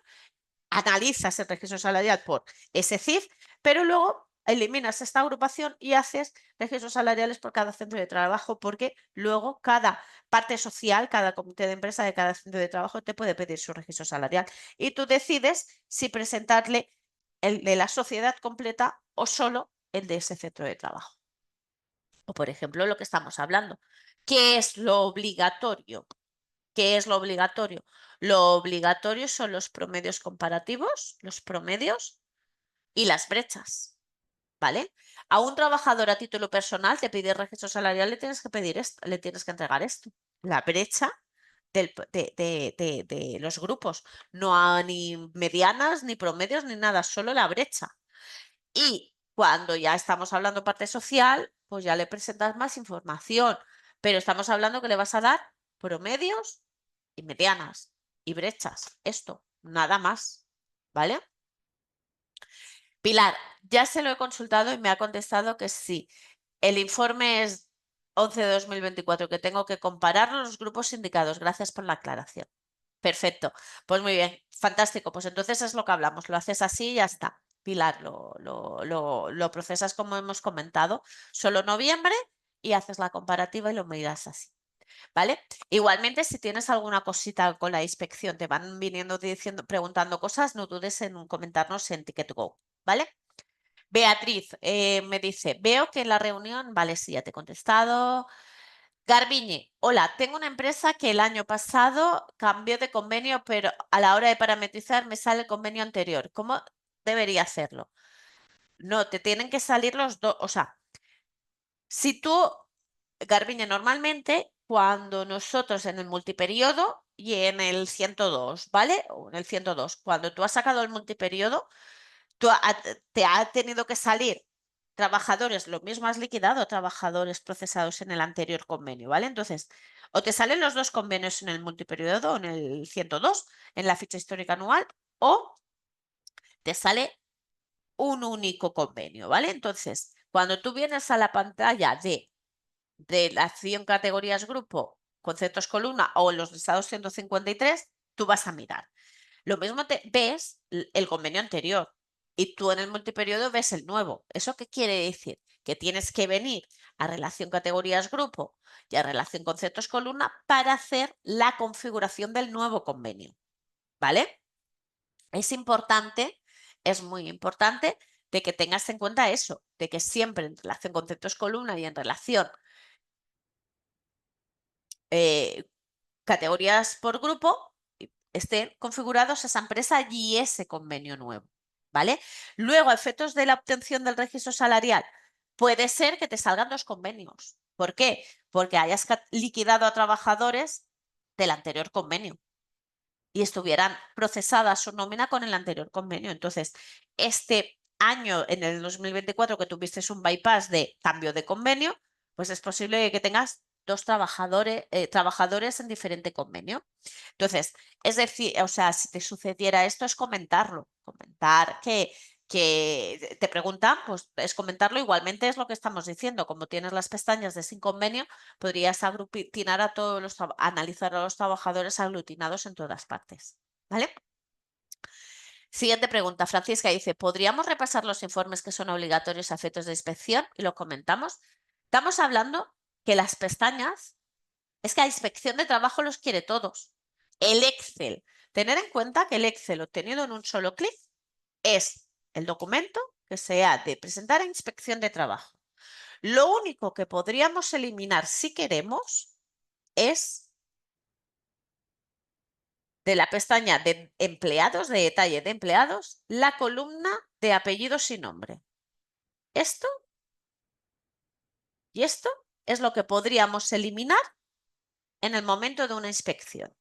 analizas el registro salarial por ese CIF, pero luego eliminas esta agrupación y haces registros salariales por cada centro de trabajo, porque luego cada parte social, cada comité de empresa de cada centro de trabajo te puede pedir su registro salarial y tú decides si presentarle el de la sociedad completa o solo el de ese centro de trabajo. O, por ejemplo, lo que estamos hablando. ¿Qué es lo obligatorio? ¿Qué es lo obligatorio? Lo obligatorio son los promedios comparativos, los promedios y las brechas, ¿vale? A un trabajador a título personal te pide registro salarial, le tienes que pedir esto, le tienes que entregar esto. La brecha de los grupos. No hay ni medianas, ni promedios, ni nada, solo la brecha. Y cuando ya estamos hablando parte social, pues ya le presentas más información. Pero estamos hablando que le vas a dar promedios y medianas y brechas. Esto, nada más. ¿Vale? Pilar, ya se lo he consultado y me ha contestado que sí. El informe es 11 de 2024, que tengo que comparar los grupos indicados. Gracias por la aclaración. Perfecto. Pues muy bien, fantástico. Pues entonces es lo que hablamos. Lo haces así y ya está. Pilar, lo procesas como hemos comentado. Solo noviembre y haces la comparativa y lo miras así. ¿Vale? Igualmente, si tienes alguna cosita con la inspección, te van viniendo diciendo, preguntando cosas, no dudes en comentarnos en Ticket2Go, ¿vale? Beatriz me dice, veo que en la reunión, vale, sí, ya te he contestado. Garbiñe, hola, tengo una empresa que el año pasado cambió de convenio, pero a la hora de parametrizar me sale el convenio anterior. ¿Cómo debería hacerlo? No, te tienen que salir los dos, o sea, si tú, Garbiñe, normalmente cuando nosotros en el multiperiodo y en el 102, ¿vale? O en el 102, cuando tú has sacado el multiperiodo, te ha tenido que salir trabajadores, lo mismo has liquidado trabajadores procesados en el anterior convenio, ¿vale? Entonces, o te salen los dos convenios en el multiperiodo o en el 102, en la ficha histórica anual, o te sale un único convenio, ¿vale? Entonces, cuando tú vienes a la pantalla de la acción categorías grupo, conceptos columna o en los listados 153, tú vas a mirar. Lo mismo te ves el convenio anterior y tú en el multiperiodo ves el nuevo. ¿Eso qué quiere decir? Que tienes que venir a relación categorías grupo y a relación conceptos columna para hacer la configuración del nuevo convenio. ¿Vale? Es importante, es muy importante de que tengas en cuenta eso, de que siempre en relación conceptos columna y en relación categorías por grupo estén configurados esa empresa y ese convenio nuevo, ¿vale? Luego, a efectos de la obtención del registro salarial, puede ser que te salgan dos convenios. ¿Por qué? Porque hayas liquidado a trabajadores del anterior convenio y estuvieran procesadas su nómina con el anterior convenio. Entonces, este año, en el 2024, que tuviste un bypass de cambio de convenio, pues es posible que tengas dos trabajadores en diferente convenio. Entonces, es decir, o sea, si te sucediera esto, es comentarlo, comentar que te preguntan, pues es comentarlo. Igualmente es lo que estamos diciendo, como tienes las pestañas de sin convenio, podrías aglutinar a todos los, analizar a los trabajadores aglutinados en todas partes, ¿vale? Siguiente pregunta, Francisca dice, ¿podríamos repasar los informes que son obligatorios a efectos de inspección? Y lo comentamos. Estamos hablando que las pestañas, es que a inspección de trabajo los quiere todos. El Excel, tener en cuenta que el Excel obtenido en un solo clic es el documento que se ha de presentar a inspección de trabajo. Lo único que podríamos eliminar si queremos es de la pestaña de empleados, de detalle de empleados, la columna de apellidos y nombre. Esto y esto es lo que podríamos eliminar en el momento de una inspección.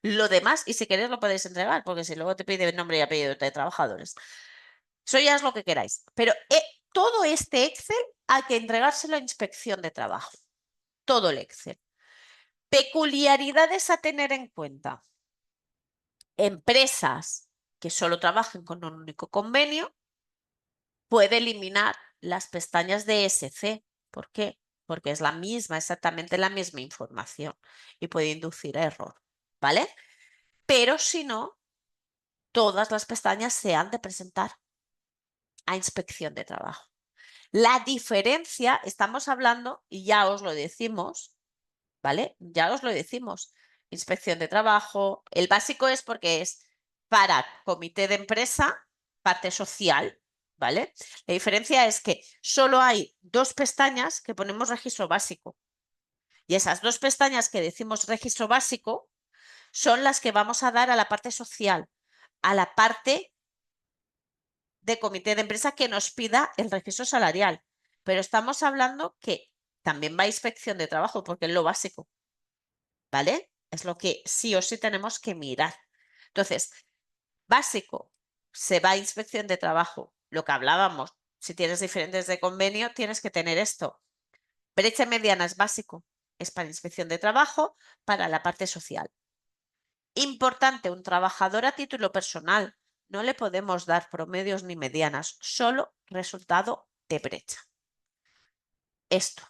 Lo demás, y si queréis lo podéis entregar, porque si luego te pide nombre y apellido de trabajadores. Eso ya es lo que queráis. Pero todo este Excel hay que entregárselo a inspección de trabajo. Todo el Excel. Peculiaridades a tener en cuenta. Empresas que solo trabajen con un único convenio puede eliminar las pestañas de SC. ¿Por qué? Porque es la misma, exactamente la misma información y puede inducir a error. ¿Vale? Pero si no, todas las pestañas se han de presentar a inspección de trabajo. La diferencia, estamos hablando, y ya os lo decimos, ¿vale? Ya os lo decimos. Inspección de trabajo. El básico es porque es para comité de empresa parte social, ¿vale? La diferencia es que solo hay dos pestañas que ponemos registro básico. Y esas dos pestañas que decimos registro básico son las que vamos a dar a la parte social, a la parte de comité de empresa que nos pida el registro salarial. Pero estamos hablando que también va a inspección de trabajo porque es lo básico, ¿vale? Es lo que sí o sí tenemos que mirar. Entonces, básico, se va a inspección de trabajo. Lo que hablábamos, si tienes diferentes de convenio, tienes que tener esto. Brecha mediana es básico, es para inspección de trabajo, para la parte social. Importante, un trabajador a título personal. No le podemos dar promedios ni medianas, solo resultado de brecha. Esto,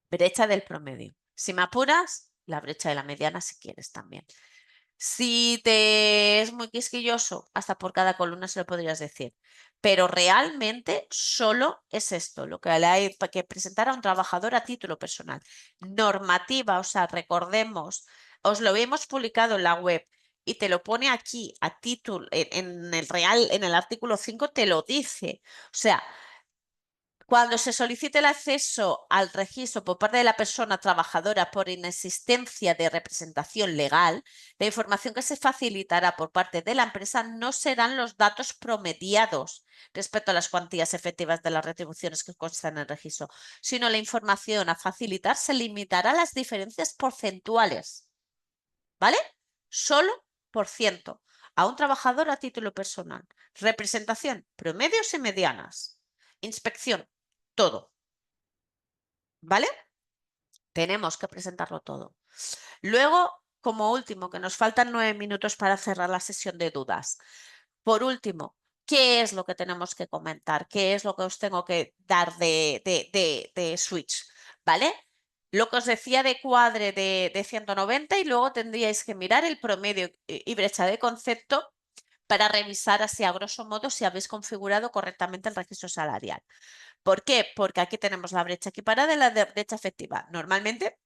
brecha del promedio. Si me apuras, la brecha de la mediana si quieres también. Si te es muy quisquilloso, hasta por cada columna se lo podrías decir. Pero realmente solo es esto, lo que le hay que presentar a un trabajador a título personal. Normativa, o sea, recordemos, os lo hemos publicado en la web y te lo pone aquí a título, en el real, en el artículo 5 te lo dice. O sea, cuando se solicite el acceso al registro por parte de la persona trabajadora por inexistencia de representación legal, la información que se facilitará por parte de la empresa no serán los datos promediados respecto a las cuantías efectivas de las retribuciones que constan en el registro, sino la información a facilitar se limitará a las diferencias porcentuales, ¿vale? Solo por ciento a un trabajador a título personal. Representación, promedios y medianas. Inspección, todo, ¿vale? Tenemos que presentarlo todo. Luego, como último, que nos faltan 9 minutos para cerrar la sesión de dudas. Por último, ¿qué es lo que tenemos que comentar? ¿Qué es lo que os tengo que dar de switch? ¿Vale? Lo que os decía de cuadre de 190 y luego tendríais que mirar el promedio y brecha de concepto para revisar así a grosso modo si habéis configurado correctamente el registro salarial. ¿Por qué? Porque aquí tenemos la brecha equiparada y la brecha efectiva. Normalmente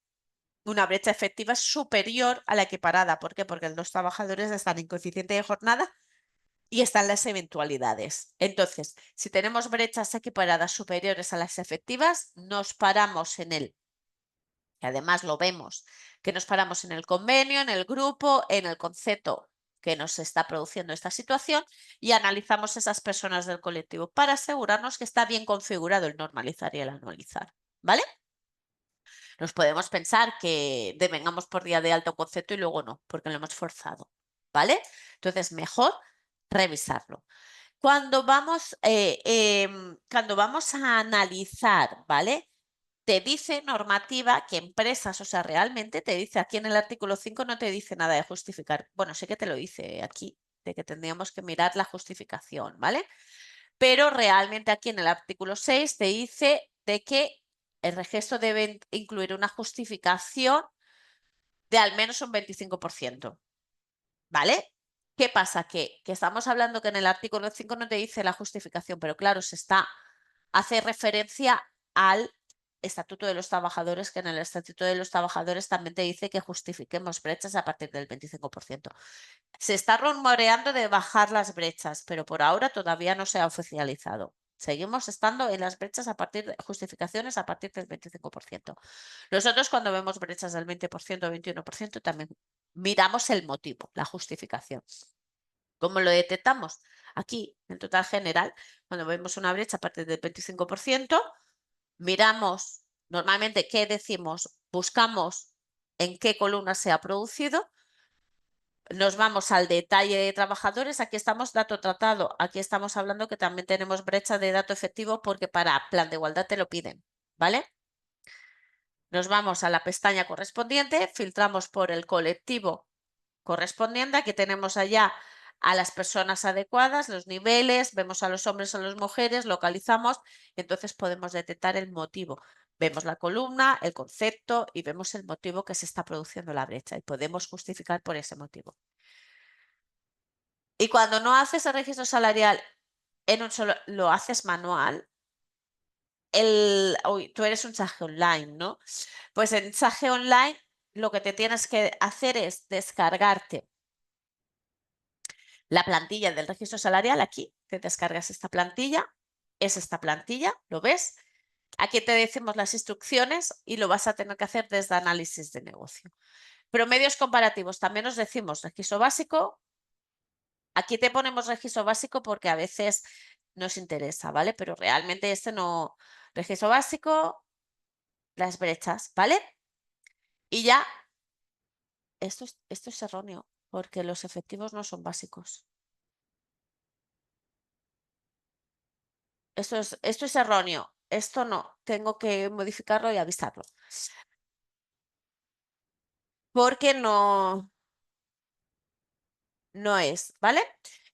una brecha efectiva es superior a la equiparada. ¿Por qué? Porque los trabajadores están en coeficiente de jornada y están las eventualidades. Entonces, si tenemos brechas equiparadas superiores a las efectivas, nos paramos en el, y además lo vemos, que nos paramos en el convenio, en el grupo, en el concepto que nos está produciendo esta situación y analizamos esas personas del colectivo para asegurarnos que está bien configurado el normalizar y el anualizar, ¿vale? Nos podemos pensar que devengamos por día de alto concepto y luego no, porque lo hemos forzado, ¿vale? Entonces, mejor revisarlo. Cuando vamos a analizar, ¿vale? Te dice normativa que empresas, o sea, realmente te dice aquí en el artículo 5 no te dice nada de justificar. Bueno, sé que te lo dice aquí, de que tendríamos que mirar la justificación, ¿vale? Pero realmente aquí en el artículo 6 te dice de que el registro debe incluir una justificación de al menos un 25%, ¿vale? ¿Qué pasa? Que estamos hablando que en el artículo 5 no te dice la justificación, pero claro, hace referencia al Estatuto de los Trabajadores, que en el Estatuto de los Trabajadores también te dice que justifiquemos brechas a partir del 25%. Se está rumoreando de bajar las brechas, pero por ahora todavía no se ha oficializado. Seguimos estando en las brechas a partir de justificaciones a partir del 25%. Nosotros cuando vemos brechas del 20%, 21%, también miramos el motivo, la justificación. ¿Cómo lo detectamos? Aquí, en total general, cuando vemos una brecha a partir del 25%, miramos normalmente qué decimos, buscamos en qué columna se ha producido, nos vamos al detalle de trabajadores, aquí estamos dato tratado, aquí estamos hablando que también tenemos brecha de dato efectivo porque para plan de igualdad te lo piden, ¿vale? Nos vamos a la pestaña correspondiente, filtramos por el colectivo correspondiente, aquí tenemos allá a las personas adecuadas, los niveles, vemos a los hombres o a las mujeres, localizamos y entonces podemos detectar el motivo. Vemos la columna, el concepto y vemos el motivo que se está produciendo la brecha y podemos justificar por ese motivo. Y cuando no haces el registro salarial en un solo, lo haces manual, tú eres un Sage Online, ¿no? Pues en Sage Online lo que te tienes que hacer es descargarte la plantilla del registro salarial, aquí te descargas esta plantilla, es esta plantilla, ¿lo ves? Aquí te decimos las instrucciones y lo vas a tener que hacer desde análisis de negocio. Promedios comparativos, también os decimos registro básico. Aquí te ponemos registro básico porque a veces nos interesa, ¿vale? Pero realmente este no, registro básico, las brechas, ¿vale? Y ya, esto es erróneo porque los efectivos no son básicos. Esto es erróneo. Esto no, tengo que modificarlo y avisarlo. Porque no es, ¿vale?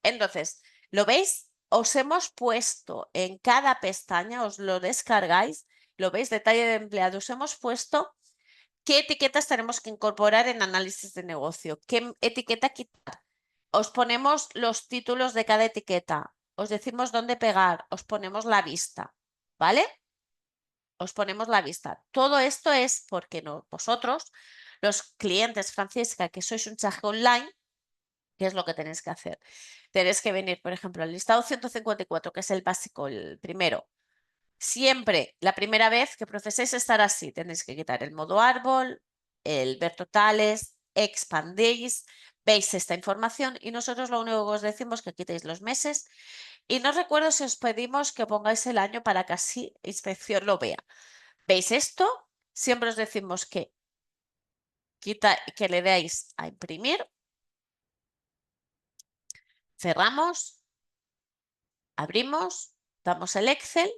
Entonces, ¿lo veis? Os hemos puesto en cada pestaña, os lo descargáis, lo veis, detalle de empleados, hemos puesto qué etiquetas tenemos que incorporar en análisis de negocio, qué etiqueta quitar. Os ponemos los títulos de cada etiqueta, os decimos dónde pegar, os ponemos la vista, ¿vale? Os ponemos la vista. Todo esto es porque no, vosotros, los clientes, Francisca, que sois un chaje online, ¿qué es lo que tenéis que hacer? Tenéis que venir, por ejemplo, al listado 154, que es el básico, el primero. Siempre, la primera vez que proceséis estar así, tenéis que quitar el modo árbol, el ver totales, expandéis, veis esta información y nosotros lo único que os decimos es que quitéis los meses y no recuerdo si os pedimos que pongáis el año para que así inspección lo vea. ¿Veis esto? Siempre os decimos que le deis a imprimir, cerramos, abrimos, damos el Excel,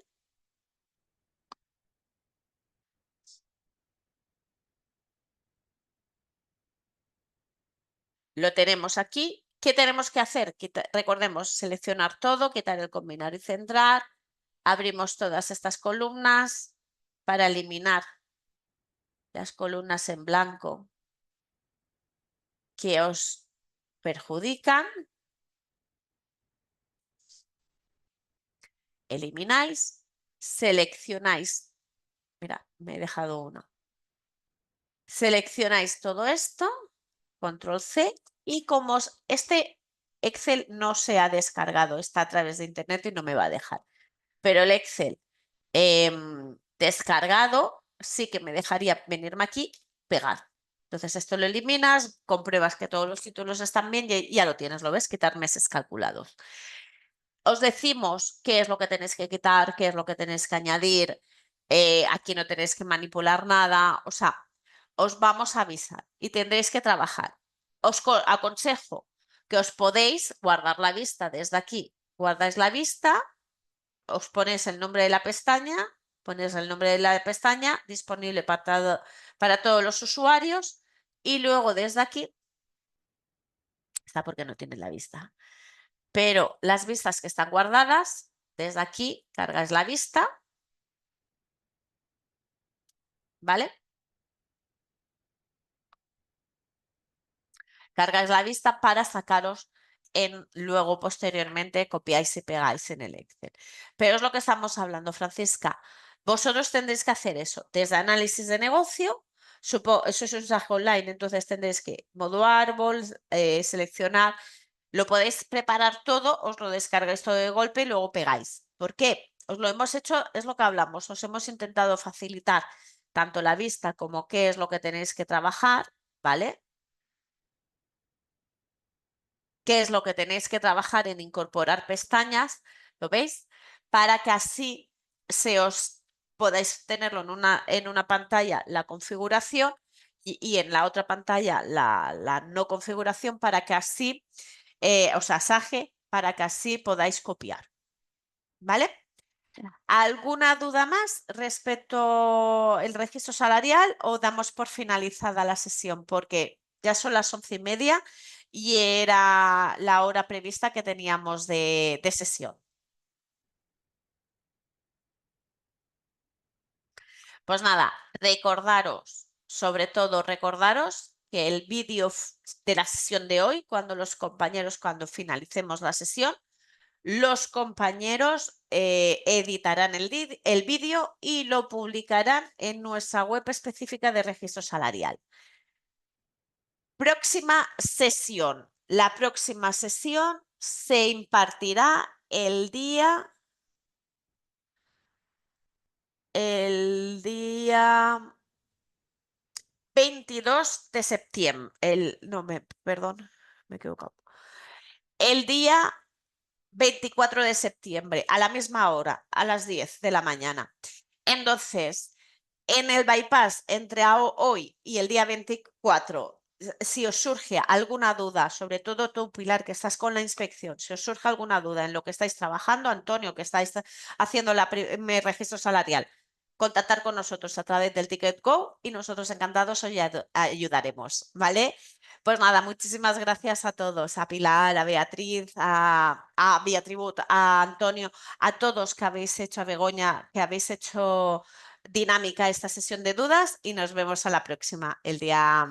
lo tenemos aquí. ¿Qué tenemos que hacer? Recordemos, seleccionar todo, quitar el combinar y centrar, abrimos todas estas columnas para eliminar las columnas en blanco que os perjudican. Elimináis, seleccionáis. Mira, me he dejado uno. Seleccionáis todo esto, control C, y como este Excel no se ha descargado, está a través de internet y no me va a dejar. Pero el Excel descargado sí que me dejaría venirme aquí, pegar. Entonces esto lo eliminas, compruebas que todos los títulos están bien y ya lo tienes, ¿lo ves? Quitar meses calculados. Os decimos qué es lo que tenéis que quitar, qué es lo que tenéis que añadir. Aquí no tenéis que manipular nada. O sea, os vamos a avisar y tendréis que trabajar. Os aconsejo que os podéis guardar la vista desde aquí. Guardáis la vista, os ponéis el nombre de la pestaña, ponéis el nombre de la pestaña disponible para todos los usuarios y luego desde aquí, está porque no tiene la vista, pero las vistas que están guardadas, desde aquí cargáis la vista, ¿vale? Cargáis la vista para sacaros luego posteriormente copiáis y pegáis en el Excel. Pero es lo que estamos hablando, Francisca. Vosotros tendréis que hacer eso desde análisis de negocio. Eso es un mensaje online, entonces tendréis que modo árbol, seleccionar. Lo podéis preparar todo, os lo descargáis todo de golpe y luego pegáis. ¿Por qué? Os lo hemos hecho, es lo que hablamos, os hemos intentado facilitar tanto la vista como qué es lo que tenéis que trabajar, ¿vale? Qué es lo que tenéis que trabajar en incorporar pestañas, ¿lo veis? Para que así podáis tenerlo en una pantalla la configuración y en la otra pantalla la no configuración para que así, os asaje para que así podáis copiar, ¿vale? ¿Alguna duda más respecto al registro salarial o damos por finalizada la sesión? Porque ya son las 11:30 y era la hora prevista que teníamos de sesión. Pues nada, recordaros, sobre todo recordaros que el vídeo de la sesión de hoy, cuando finalicemos la sesión, los compañeros editarán el vídeo y lo publicarán en nuestra web específica de registro salarial. Próxima sesión. La próxima sesión se impartirá el día 22 de septiembre. Perdón, me he equivocado. El día 24 de septiembre, a la misma hora, a las 10 de la mañana. Entonces, en el bypass entre hoy y el día 24, si os surge alguna duda, sobre todo tú, Pilar, que estás con la inspección, si os surge alguna duda en lo que estáis trabajando, Antonio, que estáis haciendo el registro salarial, contactar con nosotros a través del Ticket Go y nosotros encantados os ayudaremos, ¿vale? Pues nada, muchísimas gracias a todos, a Pilar, a Beatriz, a Beatribut, a Antonio, a todos que habéis hecho, a Begoña, que habéis hecho dinámica esta sesión de dudas y nos vemos a la próxima, el día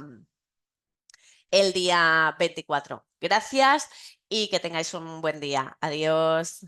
24. Gracias y que tengáis un buen día. Adiós.